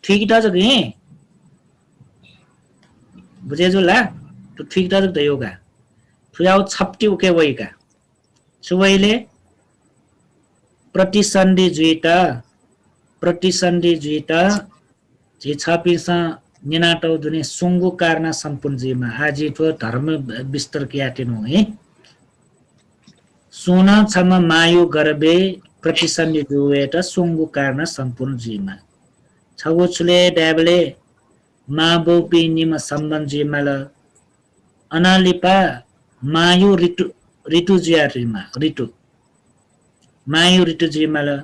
ठीक त कि बुझे जो ला तो ठीक त योगा उयाउ छप्टी उके वैका सुवैले प्रतिसन्धि जुइता जे छपिसा निनाटौ दुने सुंगु कारना सम्पुन्जीमा आजी ठो धर्म विस्तार क्याटेनु है सोना छम मायु गर्बे प्रतिसन्धि जुएट सुंगु कारना सम्पुन्जीमा छगो छुले ड्याबले मा बोपी निम सम्बन्जीमा ल अनालिपा मायु ऋतु ज्यारिमा ऋतु मायु ऋतु जिमा ल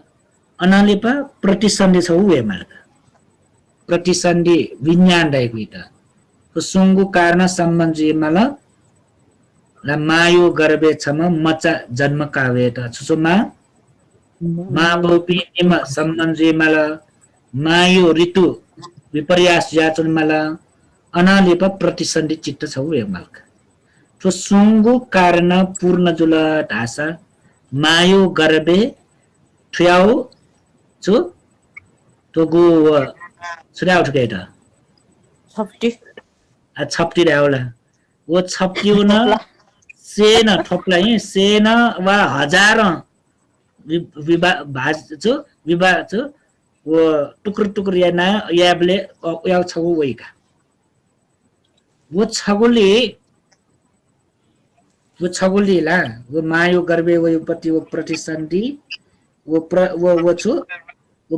अनालिपा प्रतिसन्धि छ उएमा प्रतिसन्धि विज्ञान रहेको इटा सुंगु कारण सम्बन्धीमा ल मायु गर्बे छम मचा जन्म कावेट छुसुमा मा बोपी निम सम्बन्धीमा ल मायु ऋतु विपर्यास याचनमा ल अनालिपा प्रतिसन्धि चित्त छ उएमा तो सुंगु कारण पूर्ण जुल ढासा मायु गर्बे ठ्याउ छु तो गु सुराउ ठुकेटा छप्टी ड्याउला वो छप्टी न सेन ठोप्ला सेन वा हजार विभा छु वो टुक्र टुक्र याना याबले याउ छगु वइका वो छगुली ला वो मायु गर्बे वो उपति वो प्रतिसन्धि वो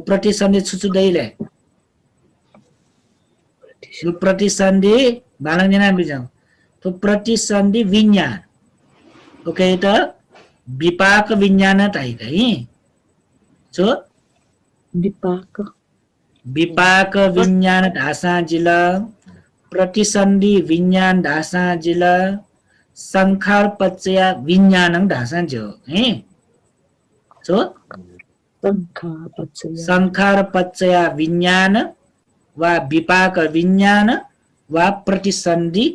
प्रतिसन्धि छुछु दैले वो प्रतिसन्धि बालंजना बिजाउ तो प्रतिसन्धि विज्ञान ओके त विपाक विज्ञान ताइका है जो विपाक विज्ञान ढासा जिला प्रतिसन्धि विज्ञान ढासा जिला संखार पचया विज्ञानं ढासा जो है जो संखार पचया विज्ञान वा विपाक विज्ञान वा प्रतिसन्धि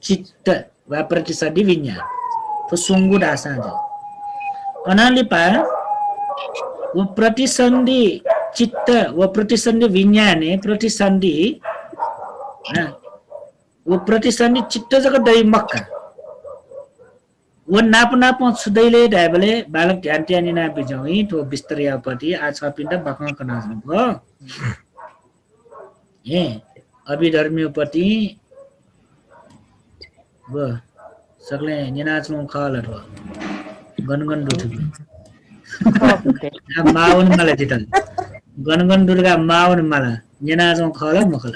चित्त वा प्रतिसन्धि विज्ञान तो सुंगु ढासा जो अनालिपा वो प्रतिसन्धि चित्त वो प्रतिसन्धि विज्ञान प्रतिसन्धि वो प्रतिसन्धि चित्त जगह दै मक्का वो नाप छुदैले ढाबले बालक ध्यान त्यानी ना बिजाउँ तो बिस्तरियापट्टि आज पिण्ड बक्न कनाजको ए अभिधर्मीपट्टि ब सगले निनाच्नु खलहरु गनगन दुठु माउन मलाई दितल गनगन दुर्गा माउन मलाई निनाच्नु खल मखल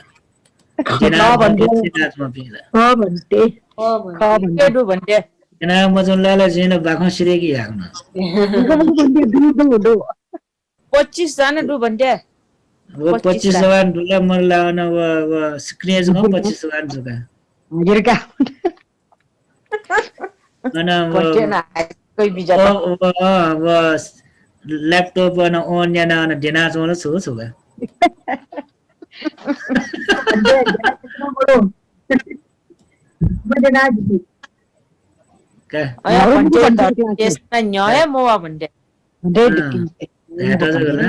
मजनलालाई जेन बाख्न सिरेकी हाक्न 25 जना डु भन्टे वो 25 जवान डुला मन लाउन व स्क्रेज गो 25 जवान जुका हजुर का अनि भन्टे न कोही बिजा व ल्यापटप न ओन याना न देना जोन छु छुगा का अया भन्टे त त्यसमा न्याय मोवा भन्टे हेटा जगला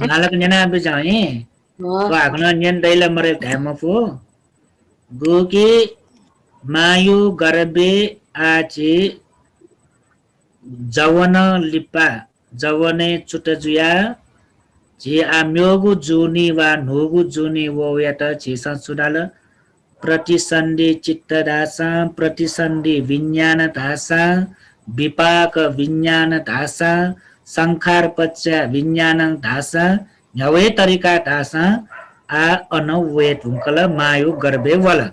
बालक नेना बिजाए वाग्न नेन दैला मरे धाम पो गोके मायु गर्बे आचे जवन लिपा जवने चुटजुया जे आम्योगु जुनी वा नोगु जुनी वो यात छेसा सुडाल प्रतिसन्धि चित्त दासा प्रतिसन्धि विज्ञान दासा विपाक विज्ञान दासा संखार पच्चा विज्ञान दासा न्यावे तरिका दासा आ अनवे ढुङ्कल मायु गर्बे वाला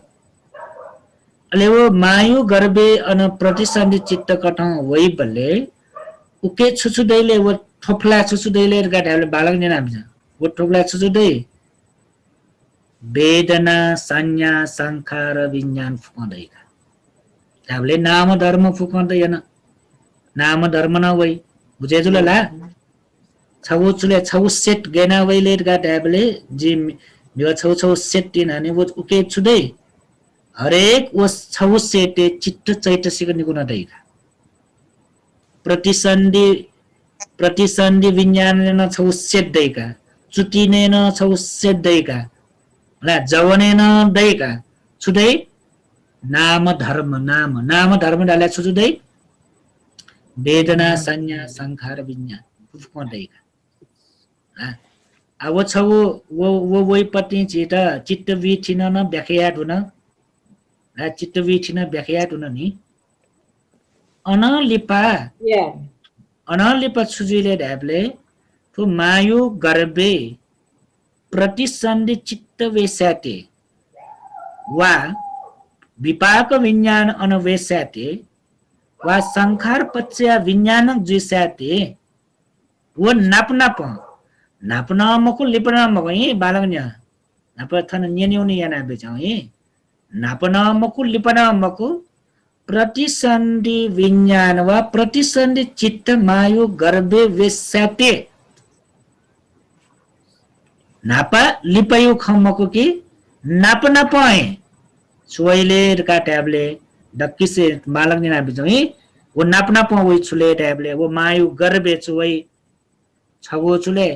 अले वो मायु गर्बे अन प्रतिसन्धि चित्त कठ वही बल्ले उके छुछु दैले वो ठोप्ला छुछुदैले गाठाले बालक नि नाम छ वो ठोप्ला छुछुदै वेदना संज्ञा संखार विज्ञान फुकाउँदैका हामीले नाम धर्म फुकाउँदैन नाम धर्म न वै बुझेजुल ला छौ चुले छौ सेट गेना वैले गाठाले जे यो छौ छौ सेट दिन हाने वो उके छुदै हरेक वो छौ सेटे चित्त चैतसिक निगुण दैका प्रतिसन्धि विज्ञानेन छौ सेट दैका चुतिनेन छौ सेट दैका ला जवनेन दैका छुदै नाम धर्म डाले छुदै वेदना संज्ञा संखार विज्ञान फुकाउँदैका अब छ वो वही पति चित्त विठिन न व्याख्यात हुन चित्त विठिन व्याख्यात हुन नि अनलिपा छुजुले ढ्याबले तो मायु गर्भे प्रतिसन्धि चित्त वेस्याते वा विपाक विज्ञान अनवेस्याते वा संखार पश्या विज्ञान जुस्याते वो नापना मको लिपना मको यी बालक न्या नाप थन न्यन्युनि याना बेचाउ यी नापना मको लिपना मको प्रतिसन्धि विज्ञान वा प्रतिसन्धि चित्त मायु गर्भे वेस्याते नापा लिपयु खमको कि नापना पाए सोइले का ट्याबले डक्की से बालक नि नापि जई वो नापना पा वइ छुले ट्याबले वो मायु गर्भे छुइ छगो छुले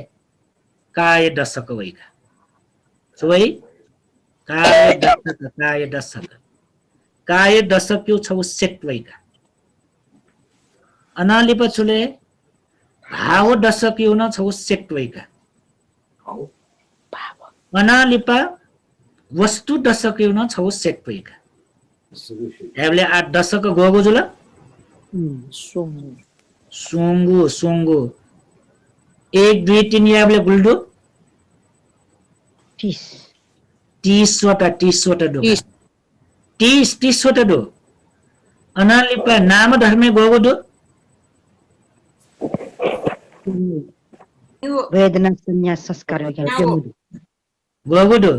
काय दशक वइका छुइ काय दशक क्यु छौ सेट वइका अनालिप छुले भाव दशक क्यु न छौ सेट वइका अनालिपा वस्तु दशक क्यु न छौ सेट वइका एबले 8 दशक गगो जुल सोंगु 1 2 3 याबले गुल्डो 30 वटा दो 30 वटा दो अनालिपा नाम धर्मे गगो दो वेदना संज्ञा संस्कार गगो दो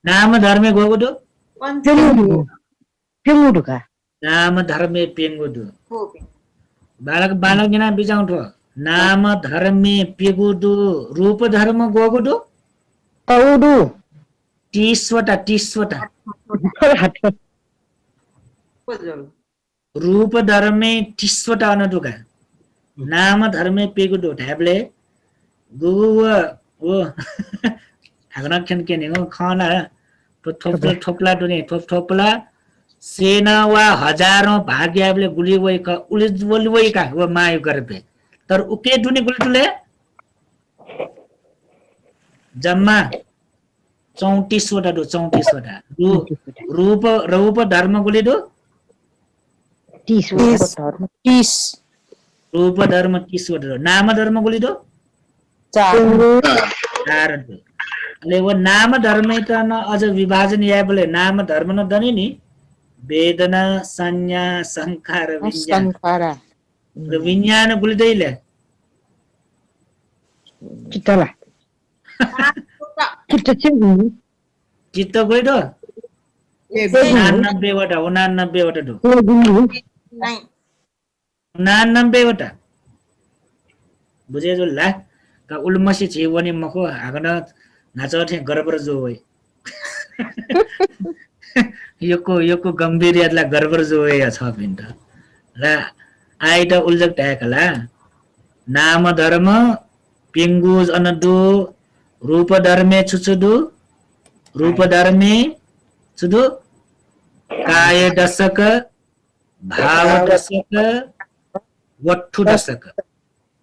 नाम धर्मे गगो दो पेंगुडु का नाम धर्मे पेंगुदु बालक जना बिजाउँठो नाम धर्मे पेगुदु रूप धर्म गगुदु औडु 30 वटा रूप धर्मे 30 वटा अनदुका नाम धर्मे पेगुदु ढ्याबले गुगु वो ढागना खेन के नेगो खाना ठोपला दुने ठोपला सेना वा हजारौं भाग्याबले गुली वइका उली वइका वो मायु गर्भे तर उके दुने गुल्टुले जम्मा 34 वटा दो 34 वटा रूप धर्म गुली दो 30 रूप धर्म 30 वटा दो नाम धर्म गुली दो 4 दो ले वो नाम धर्म त न अझ विभाजन याबले नाम धर्म न दनि नि वेदना संज्ञा संखार विज्ञान गुलिदैले चित्तला चित्त गइदो 89 वटा दो 89 वटा बुझे जो ला का उल्मसी छि वनि मको हागन नाचथे गरबर जो वइ योको गम्भीर्यतलाई गरबर जो वइ छ पिन्ट ल आइट उल्जक ट्याकला नाम धर्म पिंगुज अनदु रूप धर्मे छुछुदु रूप धर्मे छुदु काय दशक भाव दशक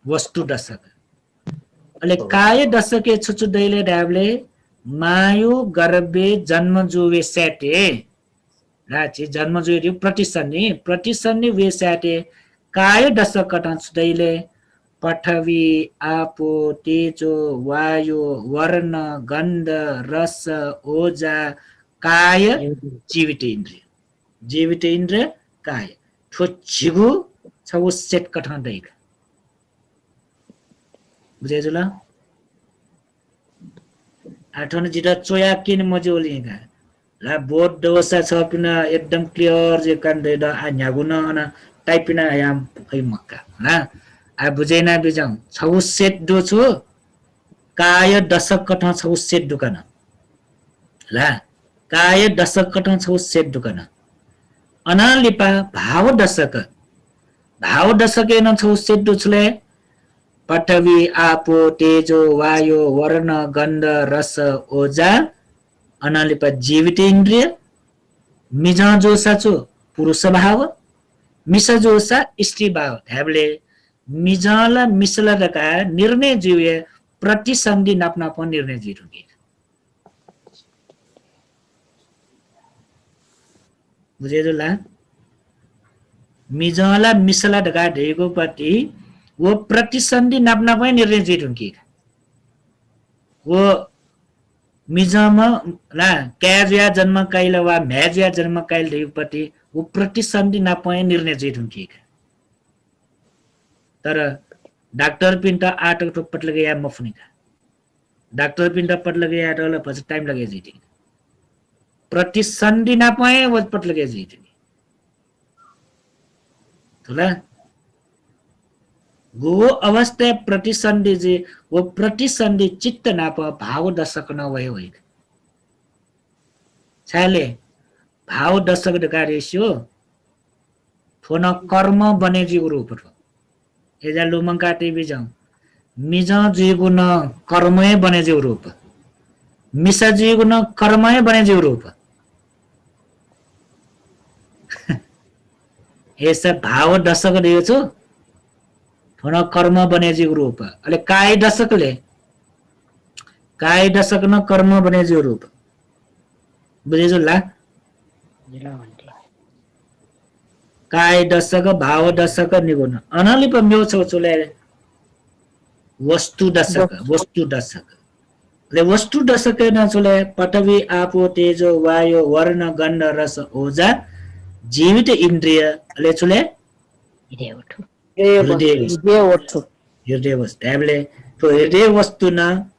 वस्तु दशक अले काय दशके छुछुदैले ढ्याबले मायु गर्भे जन्म जुवे स्याटे राछि जन्म जुवे प्रतिसन्धि वे स्याटे काय दशक कटा छुदैले पठवी आपो तेजो वायु वर्ण गन्ध रस ओजा काय जीवित इन्द्रिय काय ठो झिगु छौ सेट कठा दैक बुझे जुला आठन जिरा चोया किन मजोलिगा ला बोर्ड दोसा छ पिना एकदम क्लियर जे कान दे द आन्या गुना ना टाइपिना याम खै मक्का ना आ बुझेना बिजाउ छौ सेट दो छु काय दशक कठा छौ सेट दुकान ला काय दशक कठा छौ सेट दुकान अनालिपा भाव दशक न छौ सेट दुछले पृथ्वी आपो तेजो वायु वर्ण गन्ध रस ओजा अनालिपा जीवित इन्द्रिय मिजा जोसा छु पुरुष भाव मिसा जोसा स्त्री भाव ढ्याबले मिजाला मिसला रका निर्णय जीवे प्रतिसन्धि नाप्ना पनि निर्णय जिरुगे बुझेला मिजाला मिसला ढका ढेको पति वो प्रतिसन्धि नाप्ना पनि निर्णय जिरुगे वो मिजामा ला क्याजिया जन्म काइल वा म्याजिया जन्म काइल ढेपति वो प्रतिसन्धि नापए निर्णय जिरुगे तर डाक्टर पिंटा आठ पट लगे या मफनी का डाक्टर पिंटा पट लगे या डॉलर पर टाइम लगे जीती प्रतिसंधि ना पाए वो पट लगे जीती थोड़ा गो अवस्था प्रतिसंधि जे वो प्रतिसंधि चित्त ना पा भाव दशक न वही हुई छाले भाव दशक का रेशियो थोना कर्म बने जीव रूप एजा लुमंका टीवी जाऊं मिजा जीवुन कर्मय बने जीव रूप मिसा जीवुन कर्मय बने जीव रूप ऐसा भाव दशक दियो छु थोड़ा कर्म बने जीव रूप अले काय दशक न कर्म बने जीव रूप बुझे जो ला काय दशक भाव दशक निगुण अनालिप म्यो छौ चुले वस्तु दशक ले वस्तु दशक न चुले पृथ्वी आपो तेजो वायु वर्ण गन्ध रस ओजा जीवित इन्द्रिय ले चुले हृदय वस्तु एबले तो हृदय वस्तु न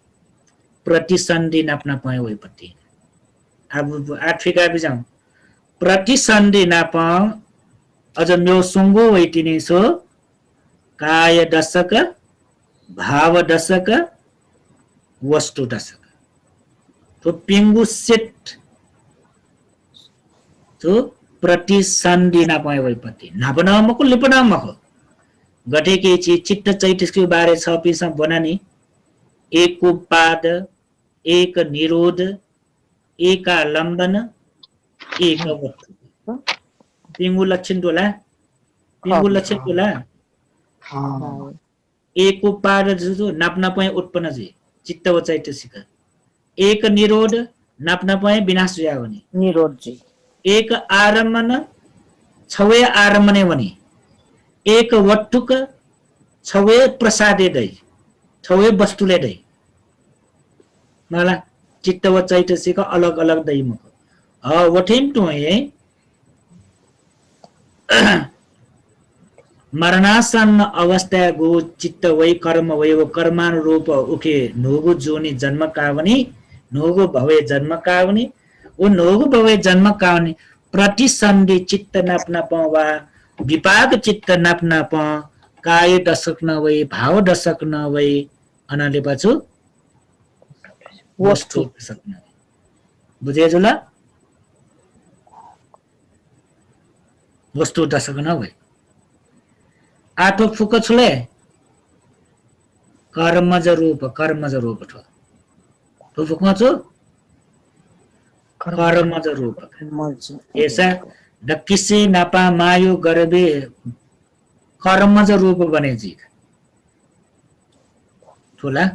प्रतिसन्धि नाप्ना पाए वही पति अब आठिका भी जाऊं प्रतिसन्धि नापा अझ म्यो सुंगो वैटिने सो काय दशक भाव दशक वस्तु दशक तो पिंगु सेट तो प्रतिसन्धि ना पाए वैपति नापना मको लिपना मको गठे के चित्त चैतसिक बारे छ पिसा बनानी एक पाद एक निरोध एक लंबन एक वस्तु पिंगु लक्षण टोला एक पाद जो नाप्ना पाए उत्पन्न जे चित्त व चैतसिक एक निरोध नाप्ना पाए विनाश जावनी निरोध जी एक आरम्भन छवे आरम्भने वनी एक वट्टुक छवे प्रसादे दै छवे वस्तुले दै मला चित्त व चैतसिक अलग अलग दै मुख वठिन तो है मरणासन्न अवस्था गो चित्त वै कर्म वै वो कर्मानुरूप उके नोगु जोनी जन्म कावनी नोगु भवे जन्म कावनी वो नोगु भवे जन्म कावनी प्रतिसन्धि चित्त नाप्ना वा विपाक चित्त नाप्ना काय दशक न वै भाव दशक न वै अनाले पाछु वस्तु दशक न बुझे जुला वस्तु दशक न वै आठो फुक छुले कर्मज रूप ठो तो फुकमा छु कर्मज रूप ऐसा दक्किसे नापा मायो गर्बे कर्मज रूप बने जी ठोला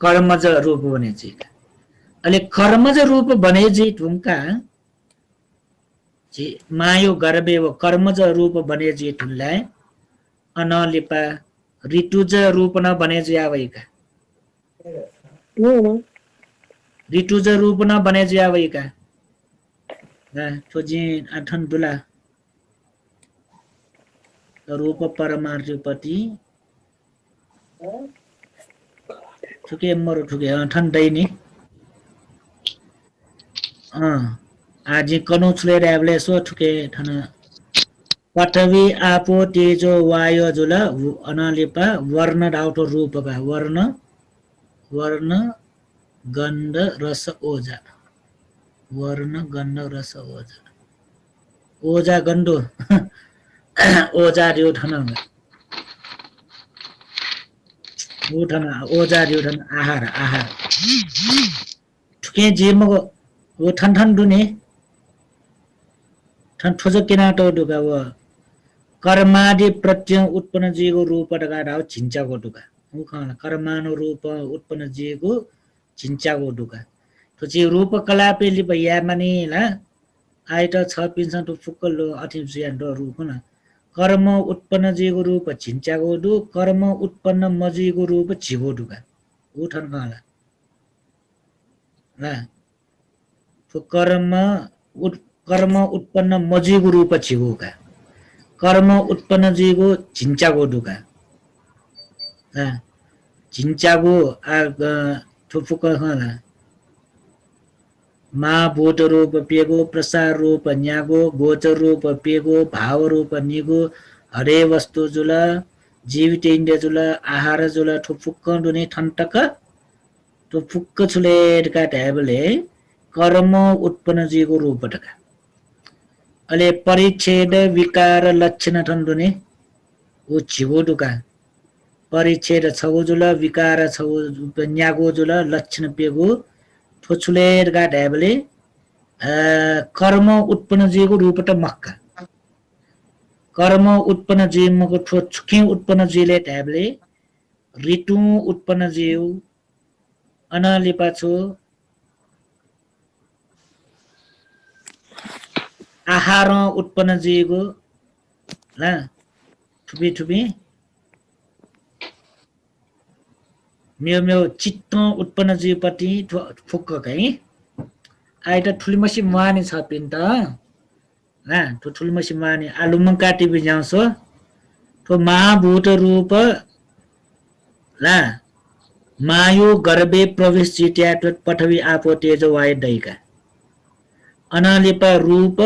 कर्मज रूप बने जी अले कर्मज रूप बने जी ठुंका जी मायो गर्बे वो कर्मज रूप बने जी ठुल्लाय अनलिपा ऋतुज रूप न बने जी आवैका ऋतुज रूप न बने जी आवैका तो जी आठन दुला रूप परमार्थपति ठुके मरु ठुके ठन्डै नि आज कनुछले र्याबले सो ठुके ठन पृथ्वी आपो तेजो वायु जुल अनालिपा वर्ण डाउटो रूपका वर्ण गन्ध रस ओजा वर्ण गन्ध रस ओजा ओजा गन्धो ओजा दियो ठन ओजा दियो ठन आहार ठुके जिमको वो ठन दुने ठन ठोजो किनाटो दुगा वो कर्मादि प्रत्यय उत्पन्न जीवको रूप डाउ छिन्चाको दुगा उ खाना कर्मानु रूप उत्पन्न जीवको छिन्चाको दुगा तो जी रूप कलापे लिप या मानेला आइटा छ पिन्सन तो फुक्कलो अथि जियान दो रूप न कर्म उत्पन्न जीवको रूप छिन्चाको दु कर्म उत्पन्न मजीको रूप जीवो दुगा उ ठन खाला ना तो कर्म उत्पन्न मजीको रूप छिगोका कर्म उत्पन्न जीवको छिन्चाको दुगा छिन्चाको थुफुक खाला महाभूत रूप पेगो प्रसार रूप न्यागो गोचर रूप पेगो भाव रूप निगो हरे वस्तु जुल जीवित इन्द्रिय जुल आहार जुल ठुफुक्क दुने ठन्टक ठुफुक्क छुलेटका ढ्याबले कर्म उत्पन्न जीवको रूप टका अले परिच्छेद विकार लक्षण ठन्डुने उ छिगो दुका परिच्छेद छगो जुल विकार छगो न्यागो जुल लक्षण पेगो ठोछुलेर गा ढ्याबले कर्म उत्पन्न जीवको रूपट मक्का कर्म उत्पन्न जीवको ठोछुकी उत्पन्न जीवले ढ्याबले ऋतु उत्पन्न जीव अनलिपा छु आहार उत्पन्न जीवको ला ठुपी म्यो चित्त उत्पन्न जीवपट्टि फुक्क है आइटा ठुलीमसी माने छ पिन त ना तो ठुलीमसी माने आलुमङ काटी बिजाउँछ तो महाभूत रूप ला मायो गर्भे प्रवेश जित्या पठवी आपो तेजो वायु दैका अनालिपा रूप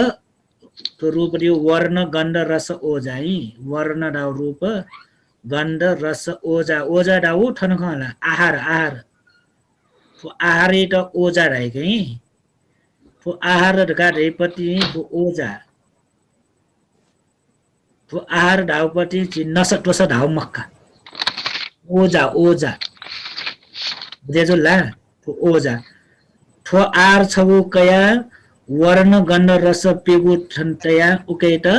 तो रूप दियो वर्ण गन्ध रस ओजा है वर्ण डाउ रूप गन्ध रस ओजा ओजा डाउ ठन खला आहार तो आहार त ओजा रहेको है तो आहार ढका रेपति तो ओजा तो आहार ढाउपति नस टोस ढाउ मक्का ओजा बुझेजो ला तो ओजा ठो आर छगु कया वर्ण गन्ध रस पेगु ठन्तया उकै त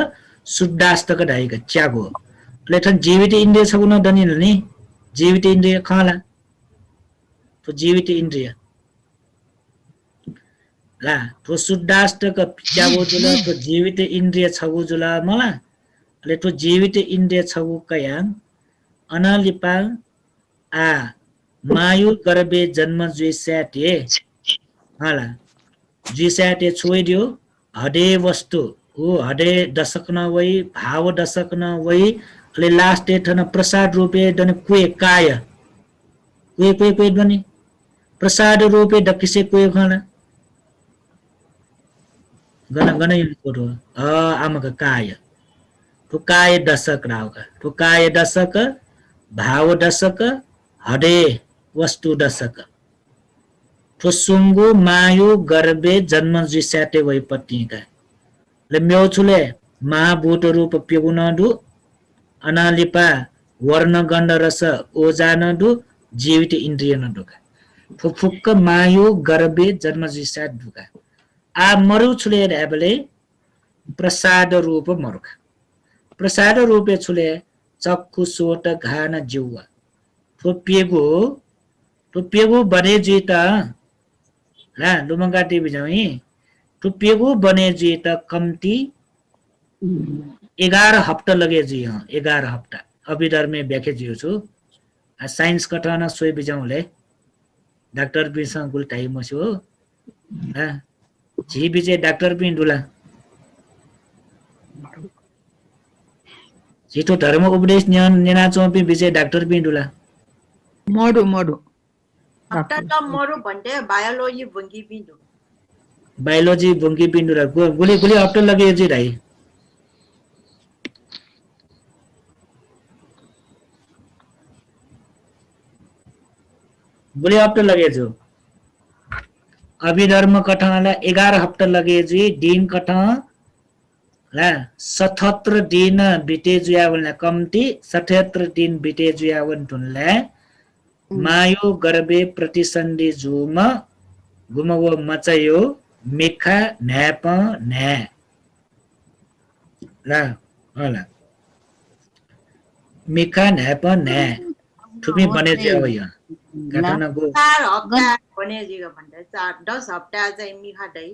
शुद्धास्तक ढाइका च्यागो लेठन जीवित इन्द्रिय छगु न दनिन नि जीवित इन्द्रिय खाला तो जीवित इन्द्रिय ला तो शुद्धास्तक च्यागो जुल तो जीवित इन्द्रिय छगु जुल मला ले तो जीवित इन्द्रिय छगु कया अनलिपा आ मायु गर्भे जन्म जुइस्याटे हाला जुइस्याटे छोइदियो हडे वस्तु हो हडे दशक न वै भाव दशक न वै ले लास्ट डेट न प्रसाद रूपे दन कुए काय कुए दनि प्रसाद रूपे दकिसे कुए खाना गन कोटो आमक काय तो काय दशक रावका तो काय दशक भाव दशक हडे वस्तु दशक तो सुंगु मायु गर्भे जन्म जिस्याटे वै पत्नीका ले म्योछुले महाभूत रूप पेगुनदु अनालिपा वर्ण गन्ध रस ओजा नदु जीवित इन्द्रिय नदुका फुक्क मायु गर्भे जन्म जिस्याट दुका आ मरु छुले ढ्याबले प्रसाद रूप मरुका प्रसाद रूपे छुले चक्खु सोट घान जिउवा तो पेगु बने जीता ला लुमंगा टीवी जाई तो पेगु बने जीता कम्ती 11 हप्ता लगे जी 11 हप्ता अभिधर में व्याख्या जियो छु साइन्स कटाना सोय बिजाउले डाक्टर बिसँग गुल टाइम मसो जी बिजे डाक्टर बिन दुला छिटो धर्म उपदेश नेना चौपी विषय डाक्टर पिंडुला मरो मरो After the moro bande biology bungi bindu. Biology बुंगी पिंडुला गुली गुली आफ्टर लगे जी राई गुली आफ्टर लगे जो अभिधर्म कथालाई 11 हप्ता लगे जी दिन कथा ला 77 दिन बिते जुयावल कम्ती 77 दिन बिते जुयावन तुनले मायो गर्भे प्रतिसन्धि जुम गुमव मचयो मिखा न्याप न्या ला होला मिखा न्याप न्या थुमी बने जाव यो घटनाको 4 हप्ता भने जिगा भन्दा 10 हप्ता चाहिँ मिखा दै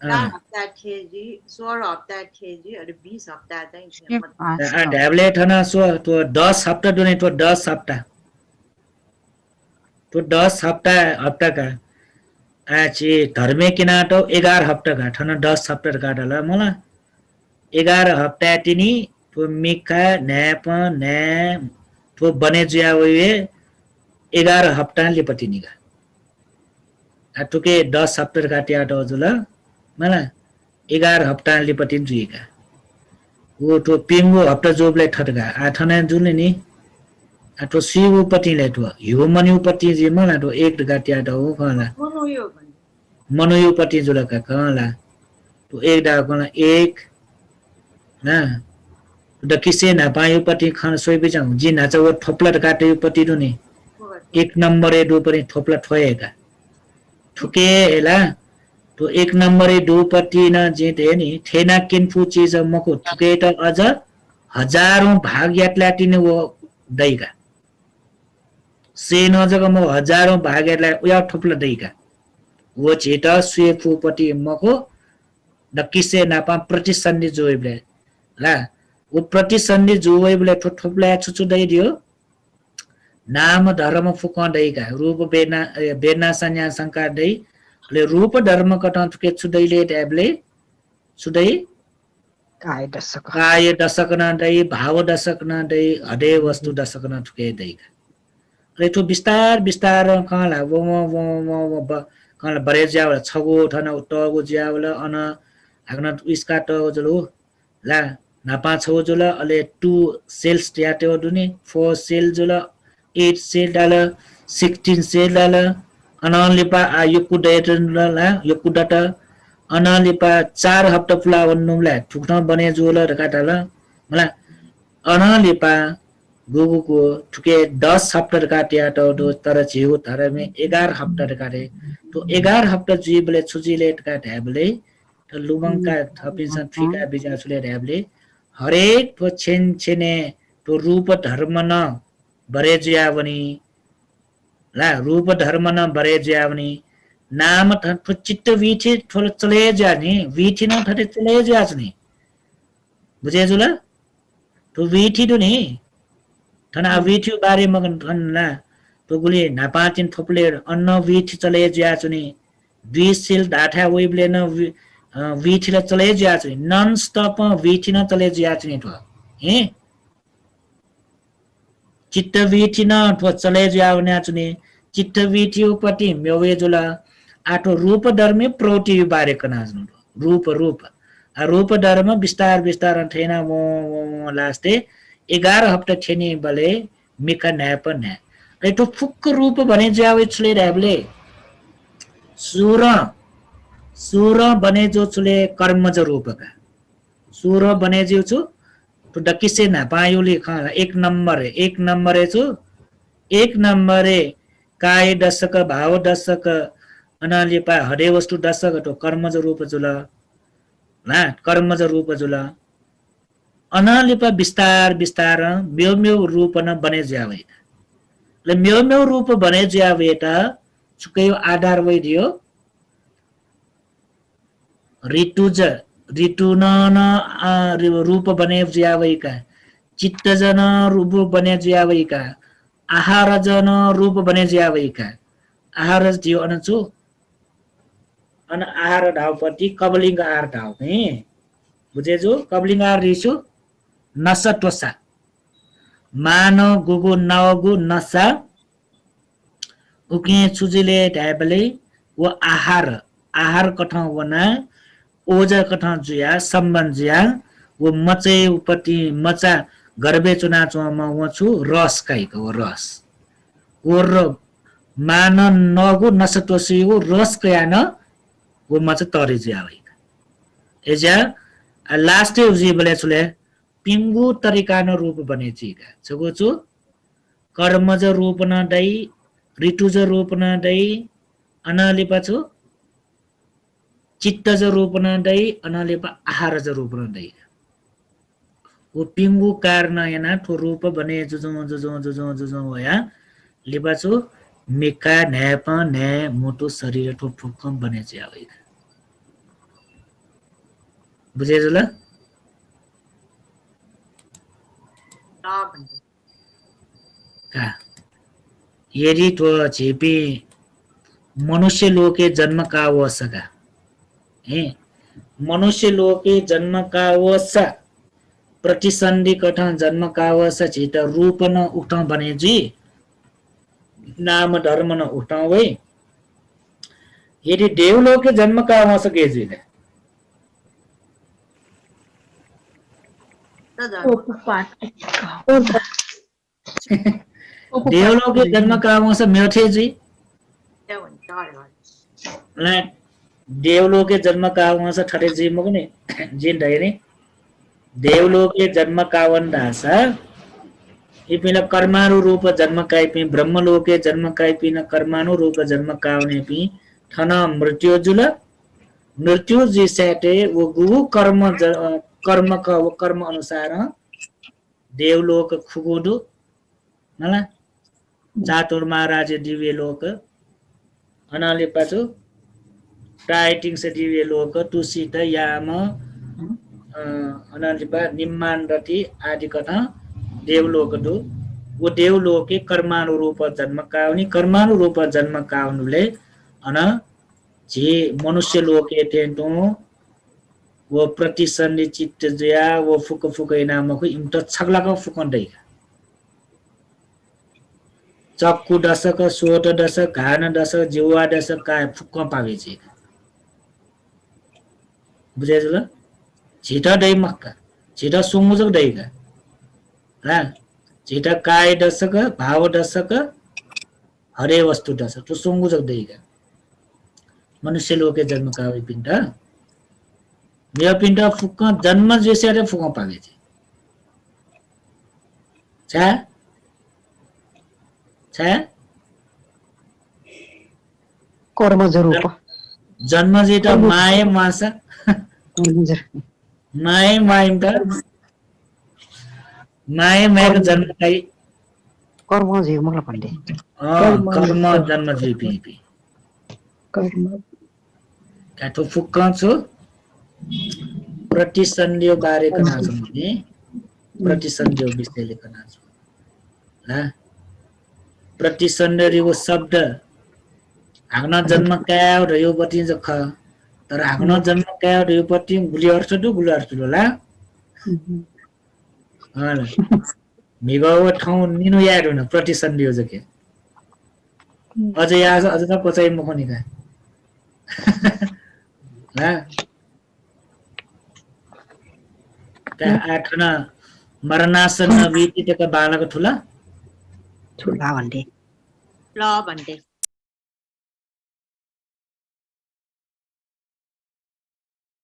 4 हप्ता थेजी 16 हप्ता थेजी अनि 20 हप्ता चाहिँ ढ्याब्ले ठना सो तो 10 हप्ता दुने तो 10 हप्ता तो 10 हप्ता का आछि धर्मे किनाटो 11 हप्ता का ठना 10 हप्ता काटला मला 11 हप्ता तिनी तो मिखा न्याप न्या तो बने जुयावे 11 हप्ता लिपति निगा आटुके 10 हप्ता काटिया तो जुला मला 11 हप्ता लिपति जुइका वो तो पिंगो हप्ता जोबले ठटका आठना जुले नि आटो शिव पतिले तो ह्युमन पति जे मला तो एक गाटिया तो हो कला मनुयो भन्ने मनुयो पति जुला का कला तो एक डा कला एक ना द किसे ना पायो पति खान सोइ बिचाउ जी नाचा वो थोपला काटे पति दु नि एक नंबर ए दो परि थोपला ठोएका ठुके हेला तो एक नंबर ए दो पति न जे थे नि थेना किनफु चीज मको ठुके त अझ हजारौं भाग यातलाटी ने वो दैका से न जग म हजारौं भाग यातला उया ठोपला दैका वो चेता स्वेफु पति मको द किसे ना पा प्रतिसन्धि जोइबले ला वो प्रतिसन्धि जोइबले ठोपला छुछु दै दियो नाम धर्म फुका दैका रूप बेना संज्ञा शंका दै ले रूप धर्म कटा के छुदैले ट्याबले छुदै काय दशक काय दशक न दै भाव दशक न दै हदे वस्तु दशक न ठुके दैका ले तो विस्तार विस्तार कला वो कला बरे ज्यावला छगो ठन उतगो ज्यावला अन हाग्न इसका त जलो ला नापा छौ जुला अले 2 सेल्स ट्याटे दुने 4 सेल जुला 8 सेल डाल 16 सेल डाल अनलिपा आयुकु डेटन ला युकु डाटा अनलिपा 4 हप्ता फुला वन्नुला ठुक्न बने जोला रकाटाल मला अनलिपा गुगुको ठुके 10 हप्ता काटिया तो तर छिउ तर में 11 हप्ता काटे तो 11 हप्ता जीवले छुजिले काट्याबले त लुबंका थपिन्छ फ्रिका बिजासुले ढ्याबले हरेक तो छेन छेने तो रूप धर्म न बरे ज्यावनी ला रूप धर्म न बरे ज्यावनी नाम तो चित्त वीथि थोल चले जानी वीथि न थटे चले जानी बुझे जुला तो वीथि दु नि थना वीथि बारे मगन थनला तो गुले नापाचिन थोपले अन्न वीथि चले जाचुनी 20 सेल डाठा वेबले न वीथिला चले जाचुनी नन स्टॉप वीथि न चले जाचुनी तो हे चित्त वीथि न तो चले जावना चुनी चित्त वीथि उपति मेवे जुला आटो रूप धर्मे प्रोटी बारे कना रूप रूप धर्म विस्तार विस्तार थेना वो लास्टे 11 हप्ता थेनी बले मिका न्याप न्या एटो फुक्क रूप बने जावे छले ढ्याबले सूर बने जो छले कर्मज रूपका सूर बने जो छु तो डकिसे ना पायोले खाला एक नंबर है छु एक नंबर है काय दशक भाव दशक अनालिपा हरे वस्तु दशक तो कर्मज रूप जुला ना कर्मज रूप जुला अनालिपा विस्तार विस्तार म्यो रूप न बने जावे ले म्यो रूप बने जावे त चुकै आधार वै दियो ऋतु न रूप बने जावे का चित्त जन रूप बने जावे का आहार जन रूप बने जावे का आहार दियो अनचु अन आहार ढाउपति कबलिङ आहार ढाउ ने बुझे जो कबलिङ आहार रिसु नसा टोसा मान गुगु नगु नसा उके छुजिले ढाबले वो आहार कठा वना ओजा कठा जुया सम्बन्ध जुया वो मचे उपति मचा गर्बे चुना चुमा वछु रस काइको वो रस वो र मान नगु नसटोसी वो रस कयान वो मचा तरि जुया वइका एजा लास्ट उजिबले छुले पिंगु तरिकानो रूप बने चीका छगोचु कर्मज रूप न दै ऋतुज रूप न दै अनालिपा छु चित्तज रूप न दै अनालिपा आहारज रूप न दै वो पिंगु कारण याना ठो रूप बने जुजो या लिपा छु मिका नेप ने मोटो शरीर ठो फुक्कम बने छि आवे बुझे जुल ल भन्दै का यदि तो छेपी मनुष्य लोके जन्म का वसका है मनुष्य लोके जन्म का वसा प्रतिसंधि कठा जन्म का वसा छित रूप न उठा बने जी नाम धर्म न उठा वै यदि देवलोके जन्म का वसा के जी ने त धर्म देवलोके जन्म का वसा मेथे जी त्यो हुन्छ अरे ला देवलोके जन्म का वसा ठरे जी मगने जिन ढैरे देवलोके जन्म कावन दासा इपिन कर्मानु रूप जन्म काइपि ब्रह्मलोके जन्म काइपि न कर्मानु रूप जन्म कावने पि ठन मृत्यु जुल मृत्यु जी सेटे वो गु कर्म का वो कर्म अनुसार देवलोक खुगुडु नला चातुर महाराज दिव्य लोक अनाले पाछु टाइटिंग से दिव्य लोक तुसित याम अनालिपा निम्मान रति आदि कथा देवलोक दु वो देवलोके कर्मानुरूप जन्म कर्मानुरूप जन्म काउनुले अन जे मनुष्य लोके तेन्तो वो प्रतिसन्धि चित्त जया वो फुक नामको इम्त छगलाको फुकन्दै चक्कु दशक सोट दशक घान दशक जिवा दशक का फुक पावे छे बुझे जुल छिटा दै मक्का छिटा सुमुजक दैगा ला छिटा काय दशक भाव दशक हरे वस्तु दशक तो सुमुजक दैगा मनुष्य लोके जन्म का पिण्ड मेरा पिण्ड फुक जन्म जैसे फुक पावे छे छे कर्मज रूप जन्म जेटा माये मासा कर्मज माये मायको जन्म काई कर्मज मलाई भन्दै कर्म जन्म जीपी काठो फुक्क छु प्रतिसन्धियो बारे कना छु नि प्रतिसन्धियो विषयले कना छु ला प्रतिसन्धिको शब्द हाग्न जन्म कायो रयो बति जख तर हाग्न जन्म कायो रयो बति गुली अर्थ ला हाल मिगो ठाउँ निनु याद हुन प्रतिसन्धियो जके अझै आज अझ त पचाइ मुखनी का ला का आठना मरनासन बिति तक बालक ठुला ठुला भन्दै ल भन्दै